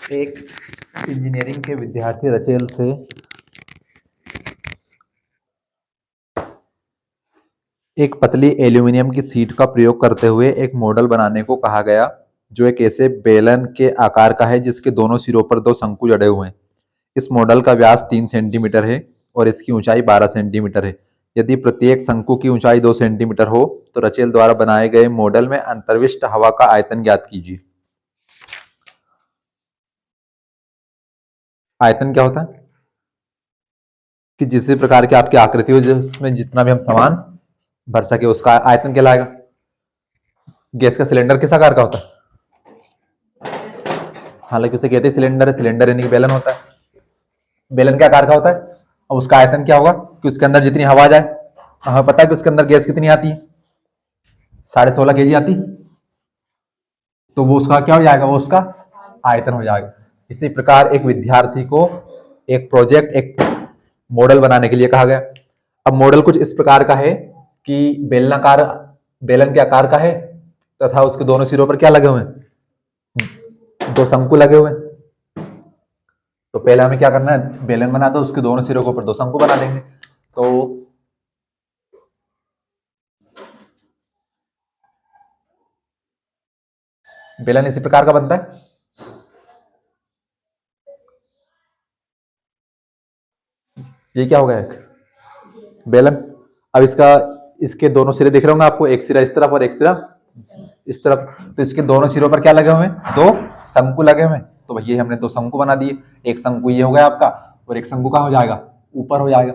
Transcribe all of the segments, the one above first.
एक इंजीनियरिंग के विद्यार्थी रचेल से एक पतली एल्यूमीनियम की शीट का प्रयोग करते हुए एक मॉडल बनाने को कहा गया जो एक ऐसे बेलन के आकार का है जिसके दोनों सिरों पर दो शंकु जड़े हुए हैं। इस मॉडल का व्यास 3 सेंटीमीटर है और इसकी ऊंचाई 12 सेंटीमीटर है। यदि प्रत्येक शंकु की ऊंचाई 2 सेंटीमीटर हो तो रचेल द्वारा बनाए गए मॉडल में अंतर्विष्ट हवा का आयतन ज्ञात कीजिए। आयतन क्या होता है कि जिस भी प्रकार की आपकी आकृति हो जिसमें जितना भी हम सामान भर सके उसका आयतन कहलाएगा। गैस का सिलेंडर किस आकार का होता है? हालांकि उसे कहते हैं सिलेंडर है, सिलेंडर यानी कि बेलन होता है। बेलन के आकार का होता है और उसका आयतन क्या होगा कि उसके अंदर जितनी हवा जाए, हमें पता है कि उसके अंदर गैस कितनी आती है, 16.5 kg आती, तो वो उसका क्या हो जाएगा, वो उसका आयतन हो जाएगा। इसी प्रकार एक विद्यार्थी को एक प्रोजेक्ट, एक मॉडल बनाने के लिए कहा गया। अब मॉडल कुछ इस प्रकार का है कि बेलनाकार, बेलन के आकार का है तथा उसके दोनों सिरों पर क्या लगे हुए हैं, दो शंकु लगे हुए हैं। तो पहले हमें क्या करना है, बेलन बना दो, उसके दोनों सिरों के ऊपर दो शंकु बना देंगे। तो बेलन इसी प्रकार का बनता है। ये क्या हो गया, एक बेलन। अब इसका, इसके दोनों सिरे दिख रहे होंगे आपको, एक सिरा इस तरफ और एक सिरा इस तरफ। तो इसके दोनों सिरों पर क्या लगे हुए हैं, दो शंकु लगे हुए हैं। तो भैया हमने दो शंकु बना दिए, एक शंकु ये हो गया आपका और एक शंकु कहाँ हो जाएगा, ऊपर हो जाएगा।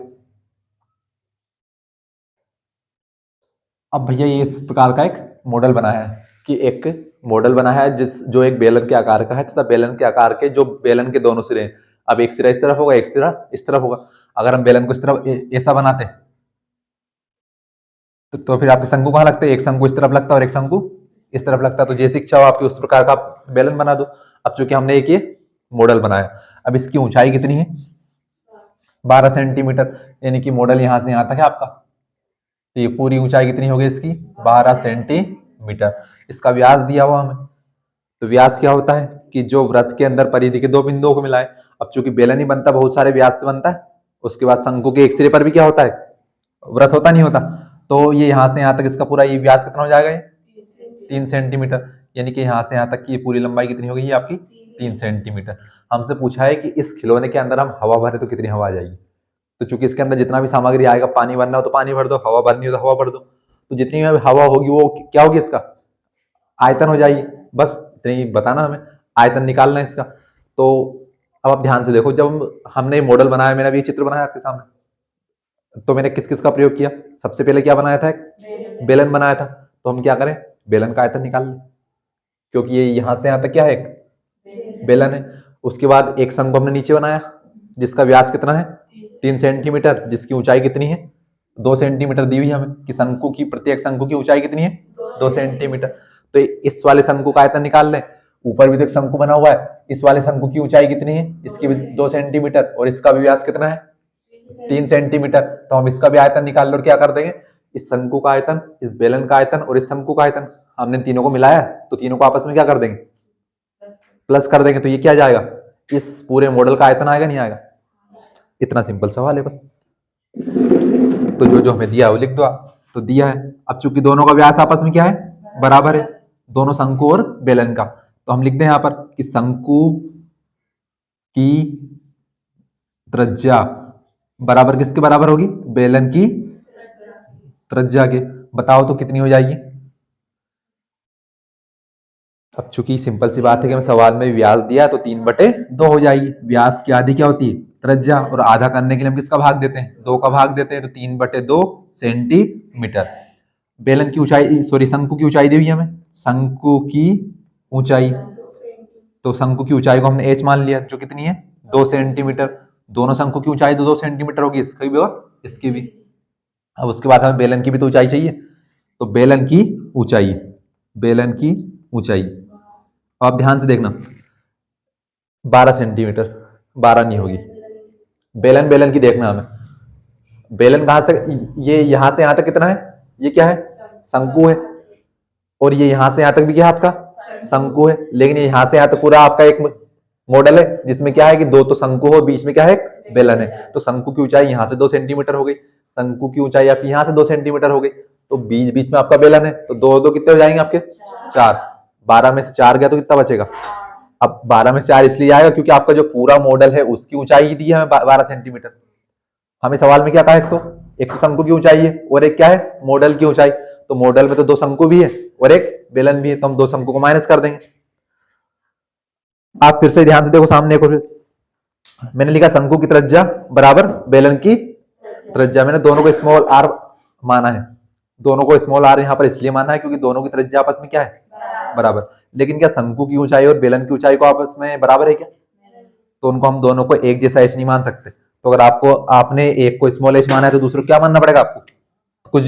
अब भैया ये इस प्रकार का एक मॉडल बनाया है कि एक मॉडल बनाया है जिस जो एक बेलन के आकार का है तथा बेलन के आकार के जो बेलन के दोनों सिरे हैं। अब एक सिरा इस तरफ होगा, एक सिरा इस तरफ होगा। अगर हम बेलन को इस तरफ ऐसा बनाते तो फिर आपके शंकु कहाँ लगते हैं, एक शंकु इस तरफ लगता है और एक शंकु इस तरफ लगता है। तो जैसी इच्छा हो आपकी उस प्रकार का बेलन बना दो। अब चूंकि हमने एक ये मॉडल बनाया, अब इसकी ऊंचाई कितनी है, 12 सेंटीमीटर, यानी कि मॉडल यहां से यहां तक है आपका। तो ये पूरी ऊंचाई कितनी होगी इसकी, 12 सेंटीमीटर। इसका व्यास दिया हुआ हमें। तो व्यास क्या होता है कि जो वृत्त के अंदर परिधि के दो बिंदुओं को मिलाए। अब चूंकि बेलन ही बनता बहुत सारे व्यास से बनता है, उसके बाद शंकु के एक सिरे पर भी क्या होता है, वृत्त होता नहीं होता। तो ये यहां से यहां तक इसका पूरा ये व्यास कितना हो जाएगा, ये 3 सेंटीमीटर। यानी कि यहां से यहां तक की पूरी लंबाई कितनी होगी, ये आपकी 3 सेंटीमीटर। हमसे पूछा है कि इस खिलौने के अंदर हम हवा भरे तो कितनी हवा आ जाएगी। तो चूंकि इसके अंदर जितना भी सामग्री आएगा, पानी भरना हो तो पानी भर दो, हवा भरनी हो तो हवा भर दो। तो जितनी भी हवा होगी वो क्या होगी, इसका आयतन हो जाएगी। बस इतना ही बताना हमें, आयतन निकालना है इसका। तो अब आप ध्यान से देखो, जब हमने मॉडल बनाया, मैंने अभी चित्र बनाया आपके सामने, तो मैंने किस किस का प्रयोग किया, सबसे पहले क्या बनाया था, एक बेलन बनाया था। तो हम क्या करें, बेलन का आयतन निकाल लें, क्योंकि ये यहां से यहां तक क्या है, एक बेलन है। उसके बाद एक शंकु हमने नीचे बनाया जिसका व्यास कितना है, 3 सेंटीमीटर, जिसकी ऊंचाई कितनी है, 2 सेंटीमीटर दी हुई हमें कि शंकु की, प्रत्येक शंकु की ऊंचाई कितनी है, 2 सेंटीमीटर। तो इस वाले शंकु का आयतन निकाल लें। ऊपर भी तो एक शंकु बना हुआ है, इस वाले शंकु की ऊंचाई कितनी है, इसकी भी 2 सेंटीमीटर और इसका भी व्यास कितना है, 3 सेंटीमीटर। तो हम इसका भी आयतन निकाल लो और क्या कर देंगे, इस शंकु का आयतन, इस बेलन का आयतन और इस शंकु का आयतन, हमने तीनों को मिलाया तो तीनों को आपस में क्या कर देंगे, प्लस कर देंगे। तो ये क्या जाएगा, इस पूरे मॉडल का आयतन आएगा, नहीं आएगा। इतना सिंपल सवाल है बस। तो जो जो हमें दिया है वो लिख दो आप। तो दिया है, अब चूंकि दोनों का व्यास आपस में क्या है, बराबर है, दोनों शंकु और बेलन का। तो हम लिख दें यहाँ पर कि शंकु की त्रिज्या बराबर किसके बराबर होगी, बेलन की त्रिज्या के। बताओ तो कितनी हो जाएगी। अब चूंकि सिंपल सी बात है कि हमें सवाल में व्यास दिया है तो 3/2 हो जाएगी। व्यास की आधी क्या होती है, त्रिज्या, और आधा करने के लिए हम किसका भाग देते हैं, 2 का भाग देते हैं। तो 3/2 सेंटीमीटर। बेलन की ऊंचाई, सॉरी शंकु की ऊंचाई दी हुई है हमें, शंकु की ऊंचाई, तो शंकु की ऊंचाई को हमने h मान लिया जो कितनी है, 2 सेंटीमीटर। दोनों शंकु की ऊंचाई तो 2 सेंटीमीटर होगी, इसकी भी और इसकी भी। अब उसके बाद हमें बेलन की भी तो ऊंचाई चाहिए, तो बेलन की ऊंचाई, बेलन की ऊंचाई, आप ध्यान से देखना, 12 सेंटीमीटर, 12 नहीं होगी। बेलन, बेलन की देखना हमें, बेलन कहां से, ये यहां से यहां तक कितना है, ये क्या है, शंकु है, और ये यहां से यहां तक भी क्या है आपका, शंकु है। लेकिन ये यहां से यहां तक पूरा आपका एक मॉडल है जिसमें क्या है कि दो तो शंकु हो, बीच में क्या है बेलन है, तो शंकु की ऊंचाई यहाँ से 2 सेंटीमीटर हो गई, शंकु की ऊंचाई आपकी यहाँ से 2 सेंटीमीटर हो गई, तो बीच बीच में आपका बेलन है, तो दो दो कितने हो जाएंगे आपके 4, 12 में से 4 गया तो कितना बचेगा। अब 12 में से 4 इसलिए आएगा क्योंकि आपका जो पूरा मॉडल है उसकी ऊंचाई दी है हमें 12 सेंटीमीटर। हमें सवाल में क्या कहा, एक तो शंकु की ऊंचाई है और एक क्या है मॉडल की ऊंचाई, तो मॉडल में तो 2 शंकु भी है और एक बेलन भी है, तो हम 2 शंकु को माइनस कर देंगे। आप फिर से ध्यान से देखो सामने को, मैंने लिखा शंकु की त्रिज्या बराबर बेलन की त्रिज्या, मैंने दोनों को स्मॉल आर माना है, दोनों को स्मॉल आर यहाँ पर इसलिए माना है क्योंकि दोनों की त्रिज्या आपस में क्या है बराबर। लेकिन क्या शंकु की ऊंचाई और बेलन की ऊंचाई को आपस में बराबर है क्या, तो उनको हम दोनों को एक जैसा एच नहीं मान सकते। तो अगर आपको आपने एक को स्मॉल एच माना है तो दूसरे को क्या मानना पड़ेगा आपको, कुछ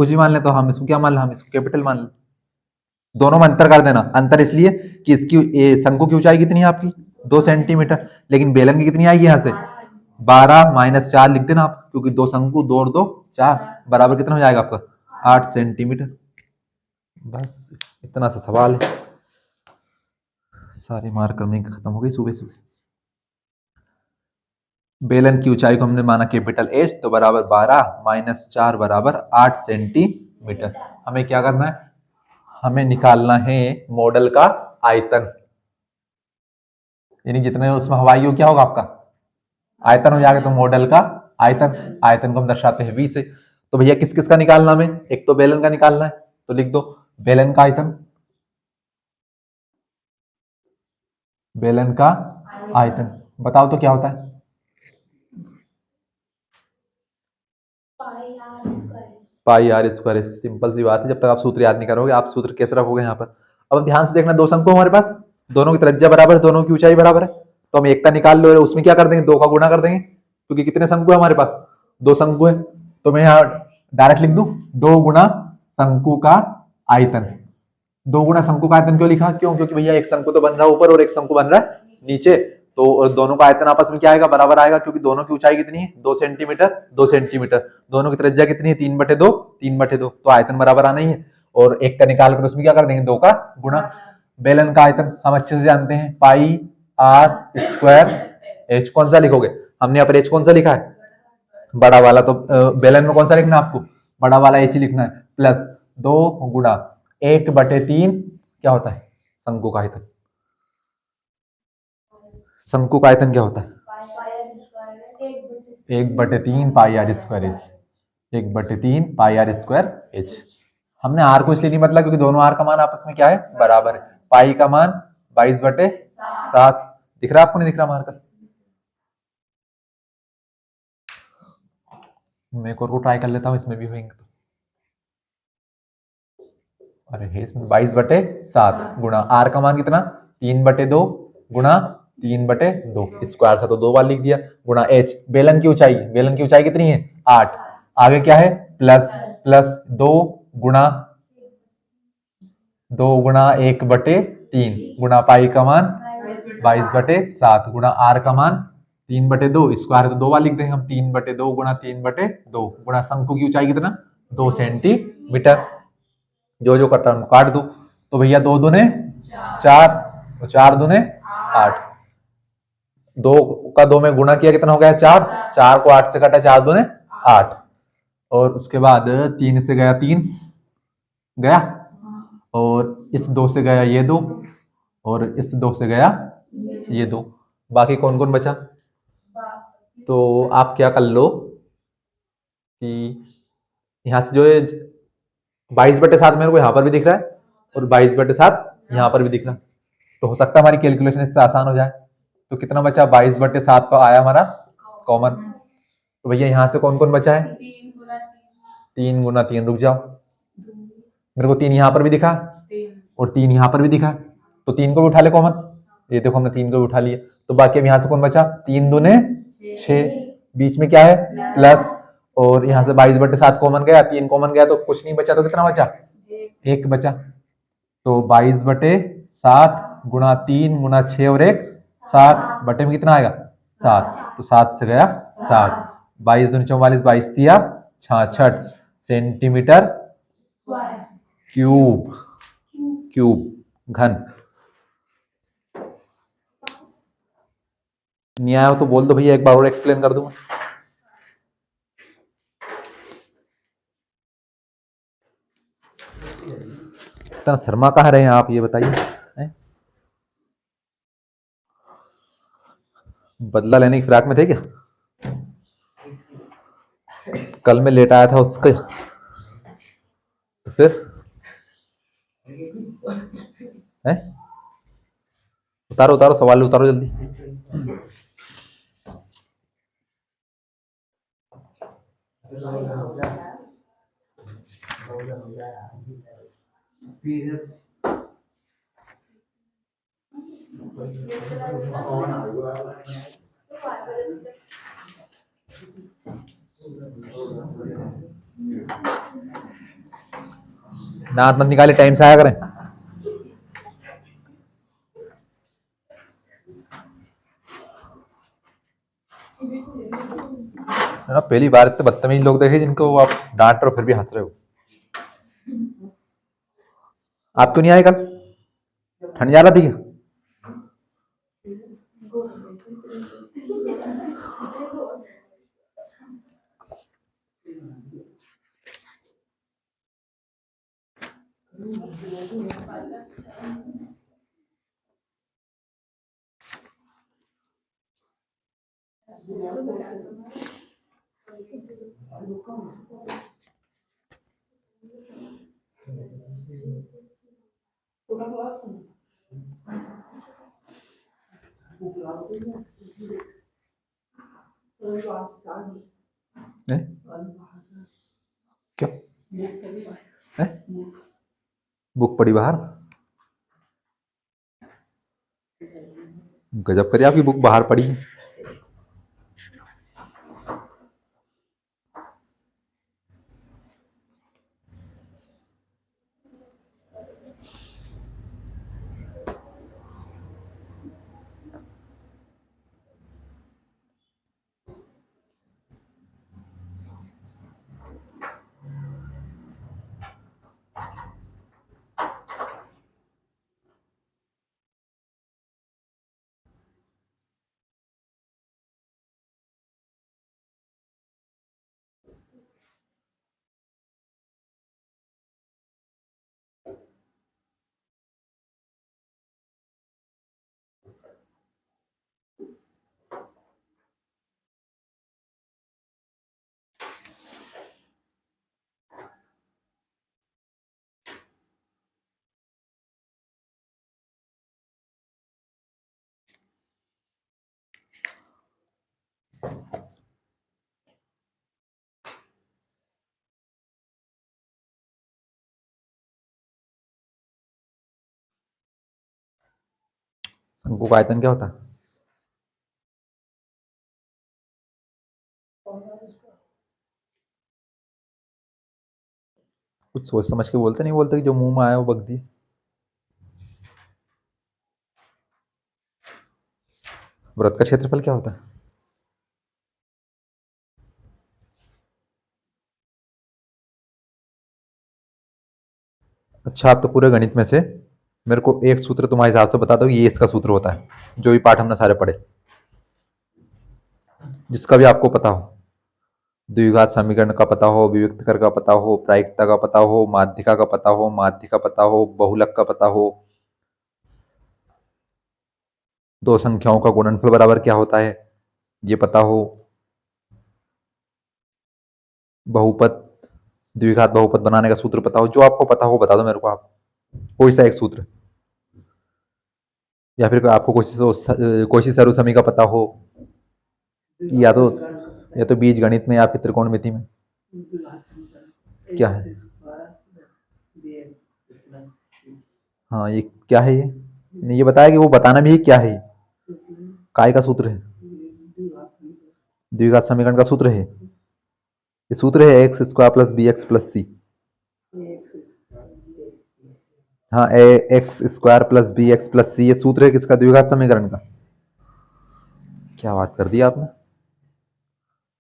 भी मान ले, तो हम इसको क्या मान ले, हम इसको कैपिटल मान ले, दोनों में अंतर कर देना। अंतर इसलिए कि इसकी शंकु की ऊंचाई कितनी है आपकी 2 सेंटीमीटर, लेकिन बेलन की कितनी आएगी यहाँ से 12 माइनस 4 लिख देना आप, क्योंकि 2 शंकु 2 और 2 4 बराबर कितना हो जाएगा आपका 8 सेंटीमीटर। बस इतना सा सवाल है, सारे मार्कर में खत्म हो गई सुबह सुबह। बेलन की ऊंचाई को हमने माना कैपिटल एच, तो बराबर 12 माइनस 4 बराबर 8 सेंटीमीटर। हमें क्या करना है, हमें निकालना है मॉडल का आयतन, यानी जितने उसमें हवाई हो क्या होगा आपका आयतन हो जाएगा, तो मॉडल का आयतन, आयतन को हम दर्शाते हैं v से। तो भैया किस किस का निकालना हमें, एक तो बेलन का निकालना है, तो लिख दो बेलन का आयतन, बेलन का आयतन बताओ तो क्या होता है, पाई आर स्क्वायर। सिंपल सी बात है, जब तक आप सूत्र याद नहीं करोगे आप सूत्र कैसे रखोगे यहाँ पर। अब ध्यान से देखना, दो शंकु हमारे पास, दोनों की त्रिज्या बराबर है, दोनों की ऊंचाई बराबर है, तो हम एक का निकाल लो, उसमें क्या कर देंगे 2 का गुणा कर देंगे, क्योंकि कितने शंकु है हमारे पास 2 शंकु है, तो मैं यहाँ डायरेक्ट लिख दूं 2 गुणा शंकु का आयतन। 2 गुणा शंकु का आयतन क्यों लिखा, क्यों, क्योंकि भैया एक शंकु तो बन रहा है ऊपर और एक शंकु बन रहा है नीचे, तो दोनों का आयतन आपस में क्या आएगा बराबर आएगा, क्योंकि दोनों की ऊंचाई कितनी है 2 सेंटीमीटर 2 सेंटीमीटर, दोनों की त्रिज्या कितनी है 3/2 3/2, तो आयतन बराबर आना ही है। और एक का निकाल कर उसमें क्या कर देंगे 2 का गुणा। बेलन का आयतन हम अच्छे से जानते हैं, पाई आर स्क्वायर एच, कौन सा लिखोगे, हमने यहाँ पर एच कौन सा लिखा है बड़ा वाला, तो बेलन में कौन सा लिखना है आपको बड़ा वाला एच लिखना है, प्लस 2 गुणा 1/3 क्या होता है शंकु का आयतन, शंकु का आयतन क्या होता है 1/3 pi r square h, 1/3 pi r square h. हमने आर को इसलिए नहीं बदला क्योंकि दोनों आर का मान आपस में क्या है बराबर है, पाई का मान 22/7 दिख रहा है आपको, नहीं दिख रहा मार्कर, मैं एक और को ट्राई कर लेता हूँ इसमें भी होंगे तो, अरे है इसमें 22/7 गुणा आर का मान कितना 3/2 गुणा 3/2 स्क्वायर था तो 2 बार लिख दिया, गुणा एच बेलन की ऊंचाई, बेलन की ऊंचाई कितनी है 8, आगे क्या है प्लस प्लस 2 गुणा 1/3 गुणा पाई का मान 22/7 गुणा आर का मान 3/2 स्क्वायर तो 2 बार लिख देंगे हम, 3/2 गुणा 3/2 गुणा शंकु की ऊंचाई कितना 2 सेंटीमीटर, जो जो कटा उनको काट दो, तो भैया 2 दूने 4, तो 4 दूने 8, 2 का 2 में गुणा किया कितना हो गया 4, 4 को 8 से काटा 4 दूने 8, और उसके बाद 3 से गया 3 गया, और इस 2 से गया ये 2, और इस 2 से गया ये 2, बाकी कौन कौन बचा, तो आप क्या कर लो कि यहां से जो है 22/7 मेरे को यहाँ पर भी दिख रहा है और 22/7 यहाँ पर भी दिख रहा है, तो हो सकता है हमारी कैलकुलेशन इससे आसान हो जाए। तो कितना बचा 22/7 का आया हमारा कॉमन, तो भैया यहाँ से कौन कौन बचा है 3 गुना 3, रुक जाओ मेरे को 3 यहाँ पर भी दिखा और 3 यहाँ पर भी दिखा, तो 3 को भी उठा ले कॉमन, ये देखो हमने 3 को भी उठा लिया, तो बाकी अब यहाँ से कौन बचा 3 दूने 6, बीच में क्या है प्लस, और यहाँ से 22/7 कॉमन गया 3 कॉमन गया तो कुछ नहीं बचा, तो कितना बचा 1 बचा, तो 22/7 गुणा 3 गुणा 6 और 1 7 बटे में कितना आएगा 7, तो 7 से गया 7, 22 दूनी 44 22 दिया 66 सेंटीमीटर क्यूब, क्यूब घन। नहीं आया हो तो बोल दो भैया, एक बार और एक्सप्लेन कर दूंगा। इतना शर्मा कहाँ रहे हैं आप, ये बताइए हैं? बदला लेने की फिराक में थे क्या? कल मैं लेट आया था उसके, तो फिर हैं? उतारो उतारो, सवाल उतारो जल्दी। दांत मत निकाले, टाइम से आया करें। है ना, पहली बार इतने बदतमीज लोग देखे जिनको आप डांट रहे हो फिर भी हंस रहे हो। आप क्यों नहीं आए कल? ठंड ज्यादा थी क्या? हैं? क्यों? हैं? बुक पड़ी बाहर? गजब करिए, आपकी बुक बाहर पड़ी है। शंकु का आयतन क्या होता है? कुछ सोच समझ के बोलते नहीं, बोलते कि जो मुंह में आया वो बक दी। वृत्त का क्षेत्रफल क्या होता है? अच्छा, आप तो पूरे गणित में से मेरे को एक सूत्र तुम्हारे हिसाब से बता दो, ये इसका सूत्र होता है, जो भी पाठ हमने सारे पढ़े, जिसका भी आपको पता हो। द्विघात समीकरण का पता हो, विविक्त कर का पता हो, प्रायिकता का पता हो, माध्यिका का पता हो, माध्य का पता हो, बहुलक का पता हो, दो संख्याओं का गुणनफल बराबर क्या होता है ये पता हो, बहुपद द्विघात बहुपद बनाने का सूत्र पता हो, जो आपको पता हो बता दो मेरे को आप, कोई सा एक सूत्र। या फिर आपको कोई सी सरु समी का पता हो, या तो बीज गणित में या फिर त्रिकोणमिति में। क्या है? हाँ, ये क्या है? ये बताया कि वो बताना भी है क्या है, काय का सूत्र है, द्विघात समीकरण का सूत्र है। ये सूत्र है x square plus b x plus c. हाँ, x square plus b x plus c, ये सूत्र है किसका? द्विघात समीकरण का। क्या बात कर दी आपने,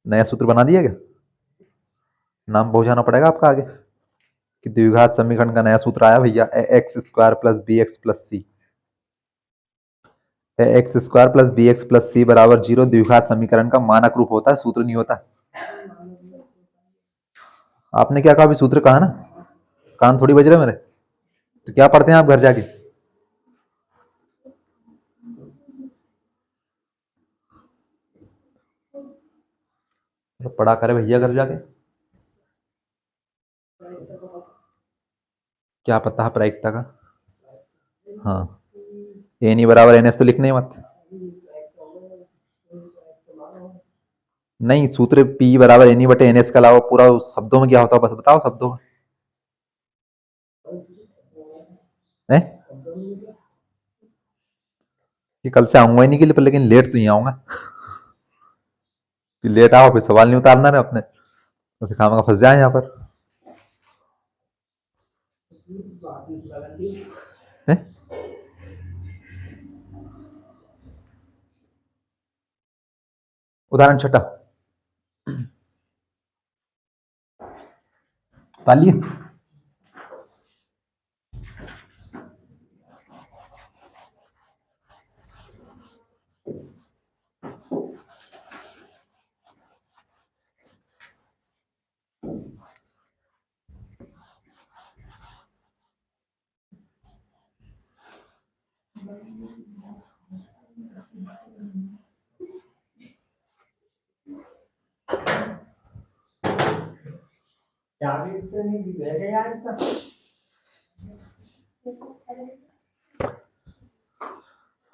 नया सूत्र बना दिया क्या? नाम पहुंचाना पड़ेगा आपका आगे कि द्विघात समीकरण का नया सूत्र आया भैया, x square plus b x plus c. X square plus b x plus c बराबर 0 द्विघात समीकरण का मानक रूप होता है, सूत्र नहीं होता। आपने क्या कहा अभी? सूत्र कहा ना, कान थोड़ी बज रहे मेरे। तो क्या पढ़ते हैं आप घर जाके? तो पढ़ा करे भैया घर जाके। क्या पता है प्रायिकता का? हाँ, ए नहीं बराबर एन एस तो लिखने मत। नहीं, सूत्र पी बराबर एन बटे एन एस के अलावा पूरा शब्दों में क्या होता है बस बताओ शब्दों में। ये कल से आऊंगा ही नहीं के लिए, लेकिन लेट तो ही आऊंगा। लेट आओ फिर सवाल नहीं उतारना है अपने, तो फिर खामा फंस जाए यहाँ पर। है? उदाहरण छठा ताली।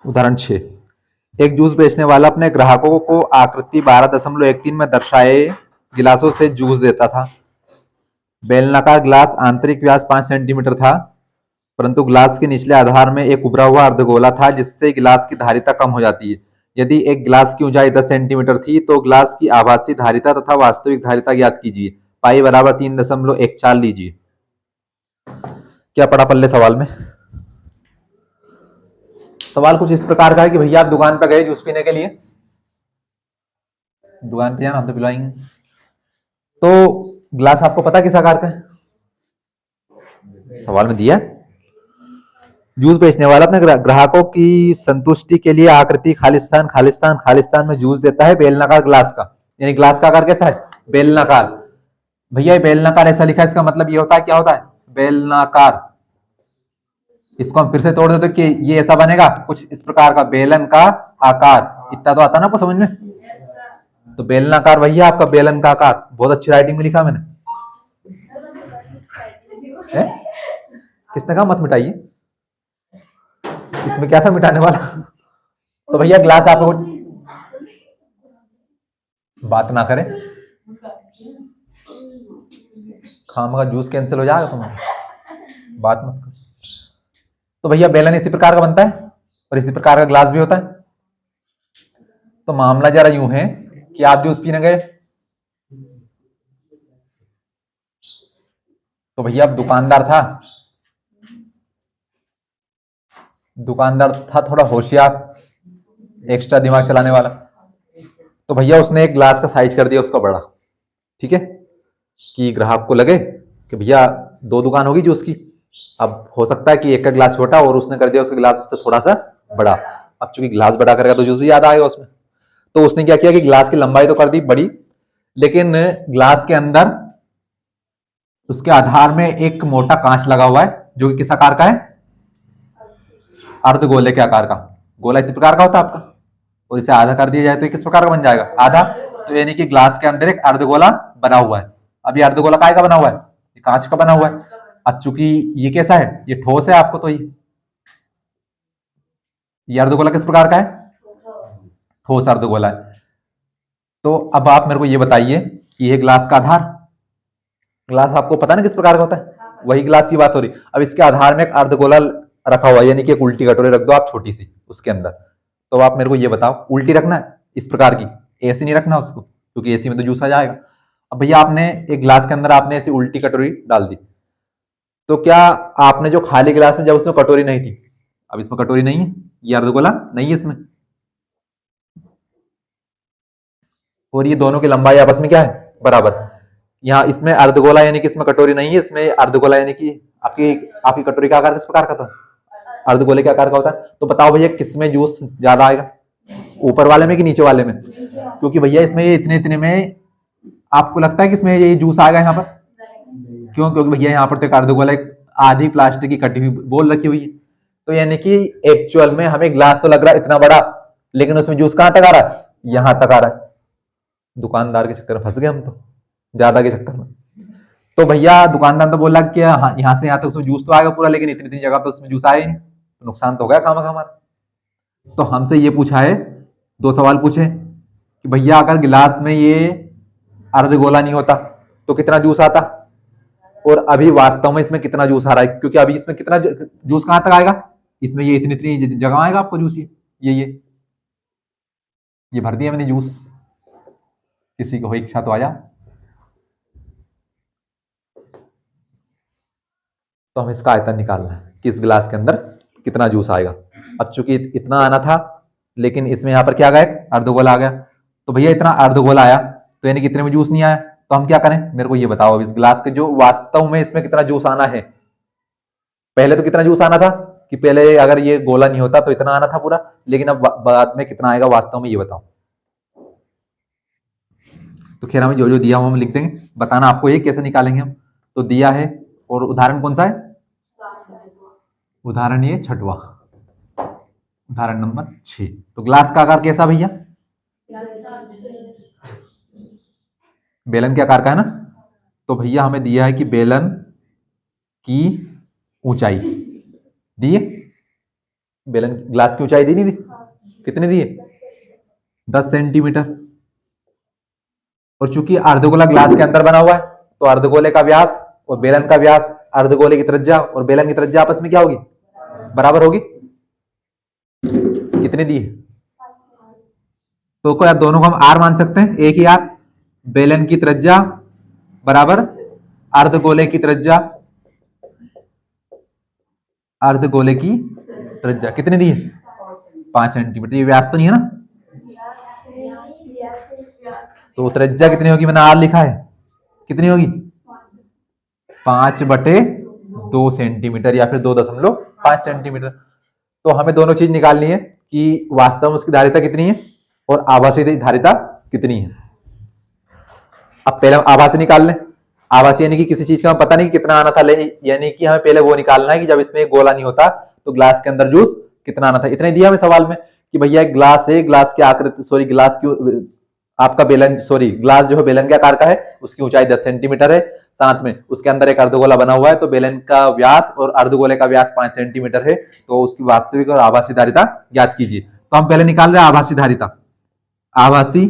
उदाहरण 6, एक जूस बेचने वाला अपने ग्राहकों को आकृति 12.13 में दर्शाए गिलासों से जूस देता था। बेलनाकार ग्लास आंतरिक व्यास 5 सेंटीमीटर था, परंतु ग्लास के निचले आधार में एक उभरा हुआ अर्धगोला था जिससे गिलास की धारिता कम हो जाती है। यदि एक गिलास की ऊंचाई 10 सेंटीमीटर थी तो ग्लास की आभासी धारिता तथा वास्तविक धारिता ज्ञात कीजिए। पाई बराबर 3.14 लीजिए। क्या पढ़ा पल्ले सवाल में? सवाल कुछ इस प्रकार का है कि भैया आप दुकान पर गए जूस पीने के लिए, दुकान पे जाना हम तो पिलवाएंगे, तो ग्लास आपको पता किस आकार का है? सवाल में दिया जूस बेचने वाला अपने ग्राहकों की संतुष्टि के लिए आकृति खालिस्तान खालिस्तान खालिस्तान में जूस देता है बेलनाकार ग्लास का। यानी ग्लास का आकार कैसा है? बेलनाकार। भैया बेलनाकार ऐसा लिखा है, इसका मतलब ये होता है, क्या होता है? बेलनाकार। इसको हम फिर से तोड़ देते कि ये ऐसा बनेगा कुछ इस प्रकार का, बेलन का आकार। इतना तो आता ना आपको समझ में? तो बेलनाकार भैया आपका बेलन का आकार। बहुत अच्छी राइटिंग में लिखा मैंने। किसने कहा मत मिटाइए? इसमें क्या था मिटाने वाला? तो भैया ग्लास आपको बात ना करें, खाम का जूस कैंसिल हो जाएगा तुम्हारा, बात मत करो। तो भैया बेलन इसी प्रकार का बनता है और इसी प्रकार का ग्लास भी होता है। तो मामला जरा यूं है कि आप जूस पीने गए, तो भैया अब दुकानदार था थोड़ा होशियार, एक्स्ट्रा दिमाग चलाने वाला। तो भैया उसने एक ग्लास का साइज कर दिया उसका बड़ा, ठीक है, कि ग्राहक को लगे कि भैया 2 दुकान होगी जूस की, अब हो सकता है कि एक का ग्लास छोटा और उसने कर दिया उसका ग्लास उससे थोड़ा सा बड़ा। अब चूंकि ग्लास बड़ा करेगा तो जूस भी ज्यादा आएगा उसमें। तो उसने क्या किया कि ग्लास की लंबाई तो कर दी बड़ी, लेकिन ग्लास के अंदर उसके आधार में एक मोटा कांच लगा हुआ है जो कि किस आकार का है? अर्धगोले के आकार का। गोला इसी प्रकार का होता है आपका, और इसे आधा कर दिया जाए तो किस प्रकार का बन जाएगा? आधा। तो यानी कि ग्लास के अंदर एक अर्धगोला बना हुआ है। अब ये अर्धगोला काय का बना हुआ है? ये कांच का बना हुआ है। अब चूंकि ये कैसा है? ये ठोस है आपको, तो ये अर्धगोला किस प्रकार का है? ठोस अर्धगोला है। तो अब आप मेरे को ये बताइए कि ये ग्लास का आधार, ग्लास आपको पता ना किस प्रकार का होता है, वही ग्लास की बात हो रही। अब इसके आधार में एक अर्धगोला रखा हुआ है, यानी कि एक उल्टी कटोरी रख दो आप छोटी सी उसके अंदर। तो आप मेरे को ये बताओ, उल्टी रखना है इस प्रकार की, ऐसी नहीं रखना उसको, क्योंकि ऐसी में तो जूस आ जाएगा। अब भैया आपने एक ग्लास के अंदर आपने ऐसी उल्टी कटोरी डाल दी, तो क्या आपने जो खाली गिलास में, जब उसमें कटोरी नहीं थी, अब इसमें कटोरी नहीं है, ये अर्धगोला नहीं है इसमें, और ये दोनों की लंबाई आपस में क्या है? बराबर। यहाँ इसमें अर्धगोला यानी कि इसमें कटोरी नहीं है, इसमें अर्धगोला यानी कि आपकी आपकी कटोरी का आकार किस प्रकार का था? अर्धगोले के आकार का होता है। तो बताओ भैया किसमें जूस ज्यादा आएगा, ऊपर वाले में कि नीचे वाले में? क्योंकि भैया इसमें ये इतने इतने में आपको लगता है कि इसमें ये जूस आएगा यहाँ पर? क्यों? क्योंकि भैया यहाँ पर तो एक अर्धगोला एक आधी प्लास्टिक की कटी हुई बोल रखी हुई है। तो यानी कि एक्चुअल में हमें ग्लास तो लग रहा है इतना बड़ा, लेकिन उसमें जूस कहां तक आ रहा है? यहां तक आ रहा है। दुकानदार के चक्कर में फंस गए हम तो, ज्यादा के चक्कर में। तो भैया दुकानदार तो बोला कि यहाँ से यहाँ तक उसमें जूस तो आएगा पूरा, लेकिन इतनी इतनी जगह पे उसमें जूस आया ही नहीं, तो नुकसान तो हो गया खामा हमारा। तो हमसे ये पूछा है, दो सवाल पूछे कि भैया अगर गिलास में ये अर्धगोला नहीं होता तो कितना जूस आता, और अभी वास्तव में इसमें कितना जूस आ रहा है, क्योंकि अभी इसमें कितना जूस कहां तक आएगा? इसमें ये इतनी इतनी जगह आएगा आपको जूस, ये भर दिया मैंने जूस। किसी को हो इच्छा तो आया। तो हमें इसका आयतन निकालना है कि इस गिलास के अंदर कितना जूस आएगा। अब चूंकि इतना आना था, लेकिन इसमें यहाँ पर क्या आ गया, अर्धगोला आ गया। तो भैया इतना अर्धगोला आया तो यानी कितने में जूस नहीं आया, तो हम क्या करें, मेरे को ये बताओ, अब इस गिलास के जो वास्तव में इसमें कितना जूस आना है। पहले तो कितना जूस आना था कि पहले अगर ये गोला नहीं होता तो इतना आना था पूरा, लेकिन अब बाद में कितना आएगा वास्तव में, ये बताओ। तो खैर हमें जो जो दिया हो हम लिख देंगे, बताना आपको ये कैसे निकालेंगे हम। तो दिया है, और उदाहरण कौन सा है? उदाहरण ये छठवा, उदाहरण नंबर 6। तो ग्लास का आकार कैसा भैया? बेलन के आकार का है ना। तो भैया हमें दिया है कि बेलन की ऊंचाई दी है, बेलन ग्लास की ऊंचाई दी नहीं दी? कितनी दी है? 10 सेंटीमीटर। और चूंकि अर्धगोला ग्लास के अंदर बना हुआ है, तो अर्धगोले का व्यास और बेलन का व्यास, अर्धगोले की त्रिज्या और बेलन की त्रिज्या आपस में क्या होगी? बराबर होगी। कितनी दी है? तो क्या दोनों को हम आर मान सकते हैं, एक ही आर। बेलन की त्रिज्या बराबर अर्धगोले की त्रिज्या, अर्धगोले की त्रिज्या कितनी दी है? 5 सेंटीमीटर। ये व्यास तो नहीं है ना? तो त्रिज्या कितनी होगी, मैंने आर लिखा है, कितनी होगी? 5/2 सेंटीमीटर या फिर 2.5 सेंटीमीटर। तो हमें दोनों चीज निकालनी है कि वास्तव में उसकी धारिता कितनी है और आभासी धारिता कितनी है। अब पहले हम आभासी निकाल लें। आभासी यानी कि किसी चीज का हमें पता नहीं कि कितना आना था, यानी कि हमें पहले वो निकालना है कि जब इसमें गोला नहीं होता तो ग्लास के अंदर जूस कितना आना था। इतना दिया हमें सवाल में कि भैया एक ग्लास है, ग्लास की आकृति, सॉरी ग्लास की आपका बेलन, सॉरी ग्लास जो है बेलन के आकार का है, उसकी ऊंचाई 10 सेंटीमीटर है, साथ में उसके अंदर एक अर्धगोला बना हुआ है, तो बेलन का व्यास और अर्धगोले का व्यास 5 सेंटीमीटर है। तो उसकी वास्तविक और आभासी धारिता ज्ञात कीजिए। तो हम पहले निकाल रहे हैं आभासी धारिता। आभासी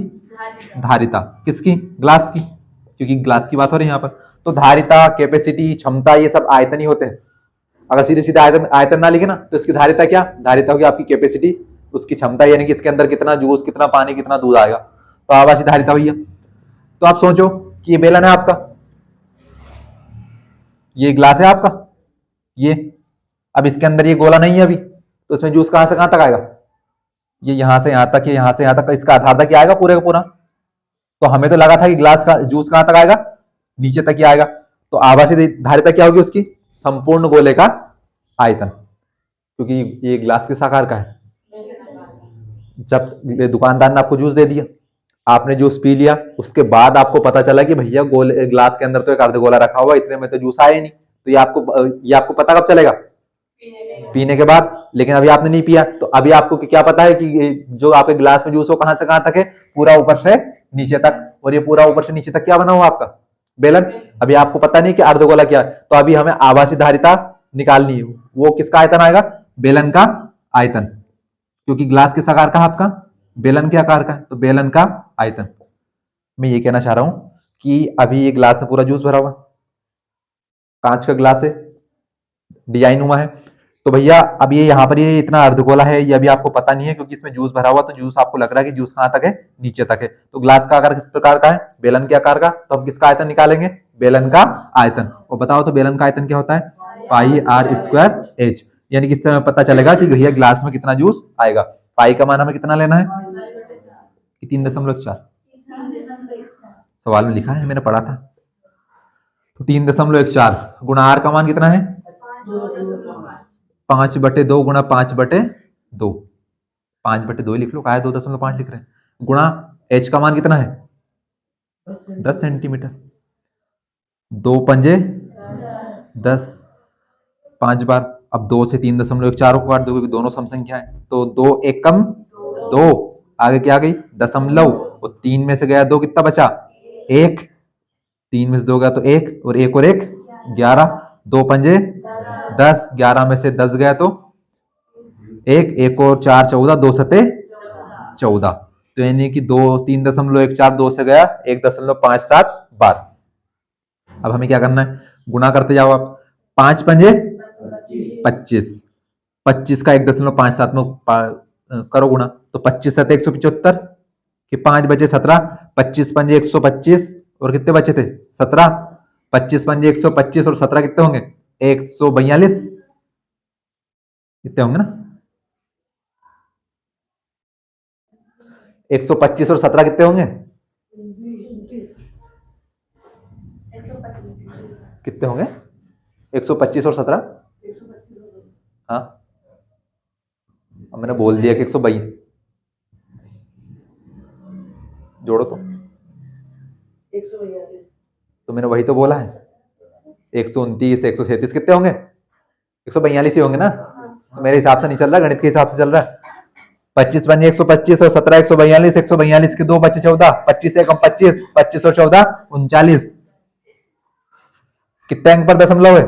धारिता किसकी? ग्लास की, क्योंकि ग्लास की बात हो रही है यहाँ पर। तो धारिता, कैपेसिटी, क्षमता, ये सब आयतन ही होते हैं। अगर सीधे सीधे आयतन आयतन ना लिखे ना, तो इसकी धारिता क्या? धारिता होगी आपकी कैपेसिटी, उसकी क्षमता यानी कि इसके अंदर कितना जूस, कितना पानी, कितना दूध आएगा। तो आभासी धारिता भैया। तो आप सोचो कि ये बेलन है आपका, ये ग्लास है आपका, ये अब इसके अंदर ये गोला नहीं है अभी, तो इसमें जूस कहां से कहां तक आएगा? ये यहां से यहां तक, ये यहां से यहां तक, इसका आधार तक आएगा पूरे का पूरा। तो हमें तो लगा था कि ग्लास का जूस कहां तक आएगा? नीचे तक ही आएगा। तो आभासी धारिता क्या होगी उसकी? संपूर्ण गोले का आयतन, क्योंकि ये ग्लास किस आकार का है। जब दुकानदार ने आपको जूस दे दिया, आपने जूस पी लिया, उसके बाद आपको पता चला कि भैया गोले ग्लास के अंदर तो एक अर्धगोला रखा हुआ, इतने में तो जूस आया ही नहीं। तो ये आपको पता कब चलेगा? पीने के बाद। लेकिन अभी आपने नहीं पिया, तो अभी आपको क्या पता है कि जो आपके गिलास में जूस हो कहां से कहां तक है? पूरा ऊपर से नीचे तक। और ये पूरा ऊपर से नीचे तक क्या बना हुआ आपका? बेलन। अभी आपको पता नहीं कि अर्धगोला क्या है, तो अभी हमें आभासी धारिता निकालनी है। वो किसका आयतन आएगा? बेलन का आयतन, क्योंकि ग्लास किस आकार का है आपका? बेलन के आकार का है, तो बेलन का आयतन। मैं ये कहना चाह रहा हूं कि अभी ये ग्लास में पूरा जूस भरा हुआ, कांच का ग्लास है, डिजाइन हुआ है। तो भैया अब ये यहाँ पर ये इतना अर्धगोला है, ये अभी आपको पता नहीं है, क्योंकि इसमें जूस भरा हुआ, तो जूस आपको लग रहा है कि जूस कहां तक है? नीचे तक है। तो ग्लास का आकार किस प्रकार का है? बेलन के आकार का। तो हम किसका आयतन निकालेंगे? बेलन का आयतन। और बताओ तो बेलन का आयतन क्या होता है? पाई आर स्क्वायर एच। यानी कि इससे हमें पता चलेगा कि भैया ग्लास में कितना जूस आएगा। पाई का मान हमें कितना लेना है? 3.4। सवाल में लिखा है, मैंने पढ़ा था। तो 3.4 गुणा आर का मान कितना है? 5/2 गुणा 5/2, 5/2 ही लिख लो, क्या 2.5 लिख रहे हैं, गुणा h का मान कितना है 10 सेंटीमीटर, 2×5 10, 5 बार। अब 2 से 3.14 को काट दो क्योंकि दोनों सम संख्या है, तो 2 एकम 2, आगे क्या गई दशमलव, और 3 में से गया 2, कितना बचा 1, 3 में से 2 गया तो 1, और 1 और 1 11, 2×5 10, 11 में से 10 गया तो 1, 1 और 4 14, 2×7 14, तो यानी कि 3.14 2 से गया 1.57 बार। अब हमें क्या करना है, गुणा करते जाओ आप, 5×5 25, 25 का 1.57 में करो गुणा, तो 25 7 175, कि 5 बचे 17, 25×5 125, और कितने बचे थे 17, 25×5 125 और 17 कितने होंगे 142, कितने होंगे ना 125 और 17 कितने होंगे, कितने होंगे 125 और 17, हाँ अब मैंने बोल दिया कि 122, जोड़ो तो 142, तो मैंने वही तो बोला है 129 137 कितने होंगे 142 ही होंगे ना, तो मेरे हिसाब से नहीं चल रहा, गणित के हिसाब से चल रहा है। 25×5 125 और 17 142, 142 के 2 बचे 14, 25 एकम 25, 25 और 14 39, कितने अंक पर दशमलव है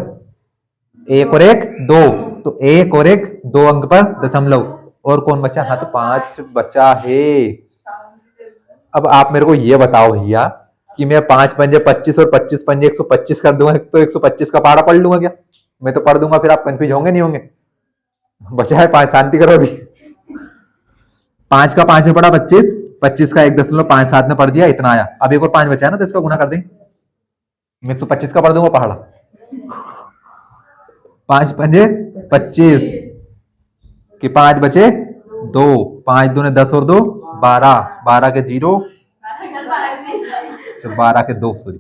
1 और 1 2, तो 1 और 1 2 अंक पर दशमलव, और कौन बचा, हाँ तो 5 बचा है। अब आप मेरे को ये बताओ भैया कि मैं 5×5 25 और 25×5 125 कर दूंगा तो 125 का पहाड़ा पढ़ लूंगा क्या, मैं तो पढ़ दूंगा, फिर आप कंफ्यूज होंगे नहीं होंगे, बचा है 5, शांति करो अभी। 5 का 5 में पड़ा 25, 25 का 1.57 में पढ़ दिया, इतना आया, अब एक और 5 बचा है ना, तो इसका गुना कर देंगे, मैं 125 का पढ़ दूंगा पहाड़ा, 5×5 25, कि 5 बचे 2, 5 दूने 10 और 2 12, 12 के 0, 12 के 2 सॉरी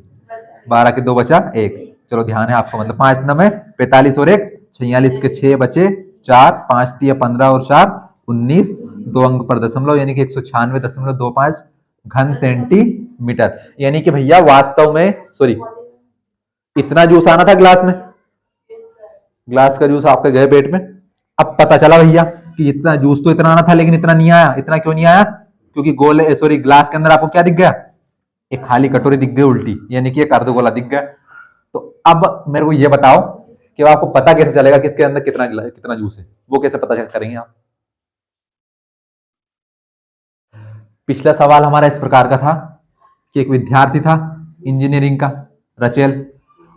12 के 2 बचा 1, चलो ध्यान है आपका, मतलब 5 में 45 और 1 46 के 6 बचे 4, 5 3 15 और 4 19, 2 अंक पर दशमलव, यानी कि 196.25 घन सेंटीमीटर, यानी कि भैया वास्तव में सॉरी इतना जूस आना था ग्लास में, ग्लास का जूस आपके गए पेट में, अब पता चला भैया कि इतना जूस तो इतना आना था लेकिन इतना नहीं आया, इतना क्यों नहीं आया, क्योंकि गोले सॉरी ग्लास के अंदर आपको क्या दिख गया, एक खाली कटोरी दिख गई उल्टी, यानी कि एक अर्धगोला दिख गया। तो अब मेरे को ये बताओ कि आपको पता कैसे चलेगा कि इसके अंदर कितना जूस है, वो कैसे पता करेंगे आप। पिछला सवाल हमारा इस प्रकार का था कि एक विद्यार्थी था इंजीनियरिंग का रचेल,